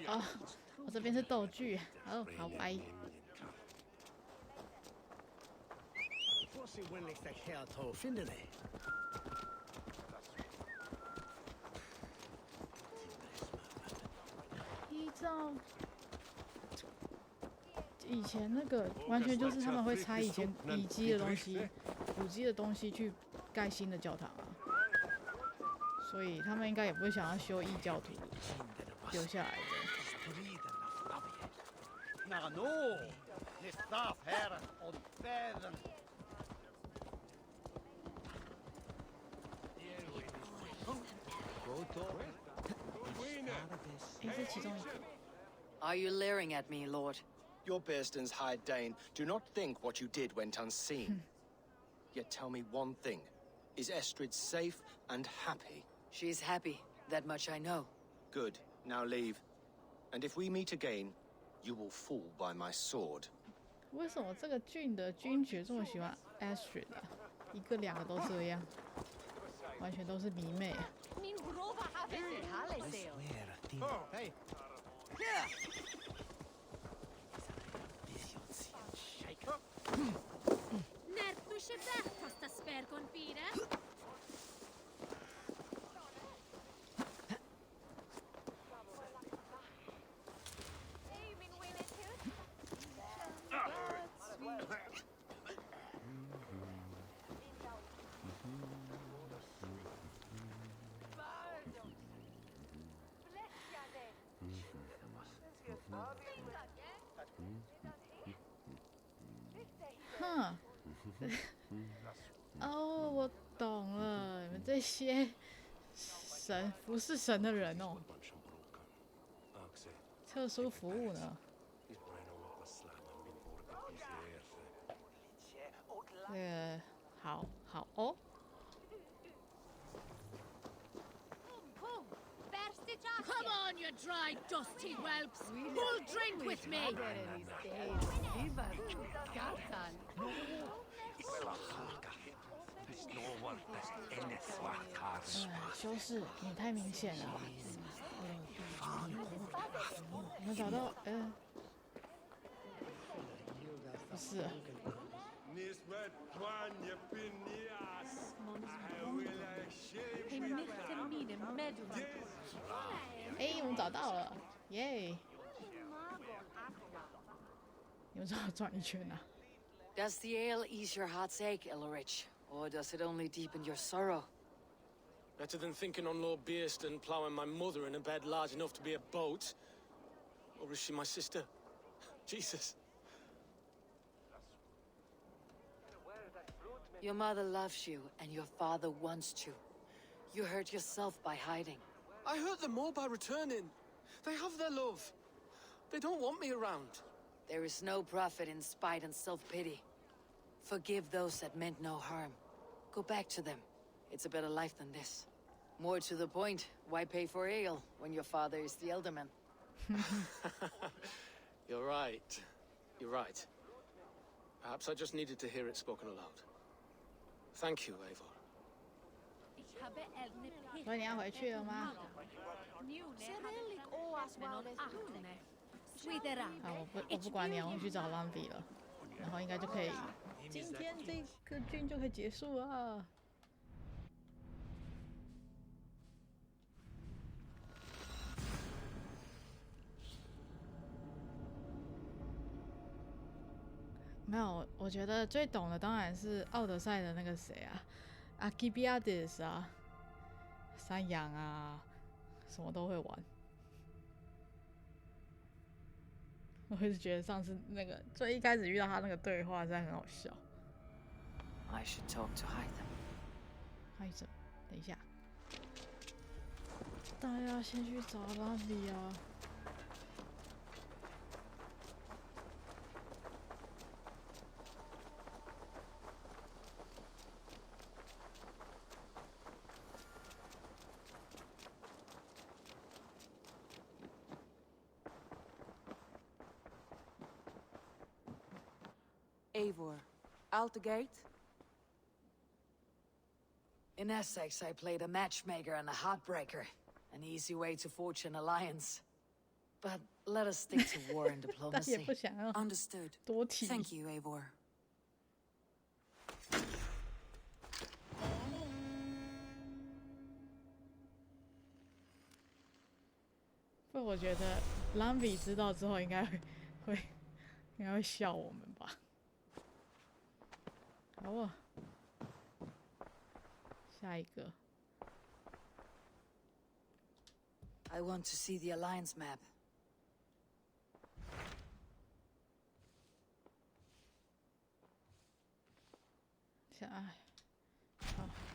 啊，我这边是道具，哦，好歪。依照以前那个，完全就是他们会拆以前遗迹的东西、古迹的东西去盖新的教堂啊，所以他们应该也不会想要修异教徒留下来的。这其中一个。Are you leering at me, Lord? Your Bearston's High Dane, do not think what you did went unseen. Yet tell me one thing. Is Estrid safe and happy? She's happy. That much I know. Good. Now leave. And if we meet again, you will fall by my sword. 为什么这个郡的君爵这么喜欢 Astrid 啊？一个两个都这样，完全都是迷妹啊。Nertu się bechtas ta spergon pire?哼，哦，我懂了，你们这些服侍神的人哦，特殊服务呢？好哦。Come on, you dry, dusty whelps! Full drink with me! 修饰你太明显了。我们找到，不是。哎，我们找到了，耶！你们知道转一圈啊？ Does the ale ease your heart's ache, Elrich? Or does it only deepen your sorrow? Better than thinking on Lord Bearston ploughing my mother in a bed large enough to be a boat. Or is she my sister? Jesus. Your mother loves you, and your father wants to. You hurt yourself by hiding. I hurt them more by returning. They have their love. They don't want me around. There is no profit in spite and self-pity. Forgive those that meant no harm. Go back to them. It's a better life than this. More to the point, why pay for ale when your father is the elderman? You're right. You're right. Perhaps I just needed to hear it spoken aloud. Thank you, Eivor. 所以你要回去了吗？啊，我不管你了，我去找兰比了，然后应该就可以，今天这个郡就可以结束了。没有，我觉得最懂的当然是奥德赛的那个谁啊，阿基比亚迪斯啊，山羊啊，什么都会玩。我一直觉得上次那个最一开始遇到他那个对话，实在很好笑。I should talk to Hytham. Hytham，等一下，大家先去找拉比啊。Eivor, out the gate? In Essex, I played a matchmaker and a heartbreaker. An easy way to forge an alliance. But let us stick to war and diplomacy. Understood. Thank you, Eivor. 不，我觉得兰比知道之后应该会笑我们吧。好啊，下一个。I want to see the alliance map.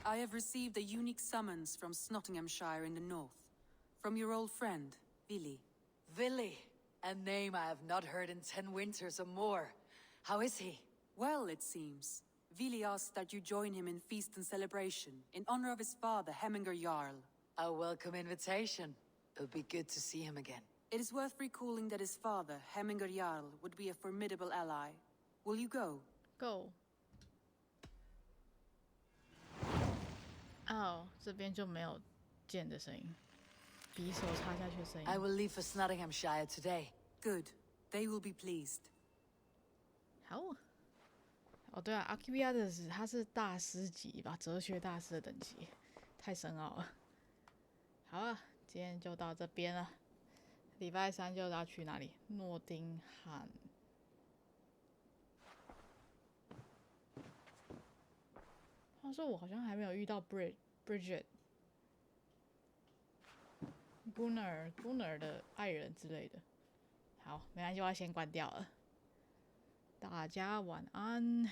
I have received a unique summons from Nottinghamshire in the north. From your old friend, Vili. Vili, a name I have not heard in 10 winters or more. How is he? Well, it seems. Vili asked that you join him in feast and celebration, in honor of his father, Heminger Jarl. A welcome invitation. It would be good to see him again. It is worth recalling that his father, Heminger Jarl, would be a formidable ally. Will you go? Go. 哦，这边就没有剑的声音，匕首插下去的声音。I will leave for Nottinghamshire today. Good. They will be pleased. 好。哦，对啊，阿基比亚的他是大师级吧，哲学大师的等级，太深奥了。好啊，今天就到这边了。礼拜三就要去哪里？诺丁汉。他说我好像还没有遇到 Bridget、Gunnar 的爱人之类的。好，没关系，我要先关掉了。大家晚安。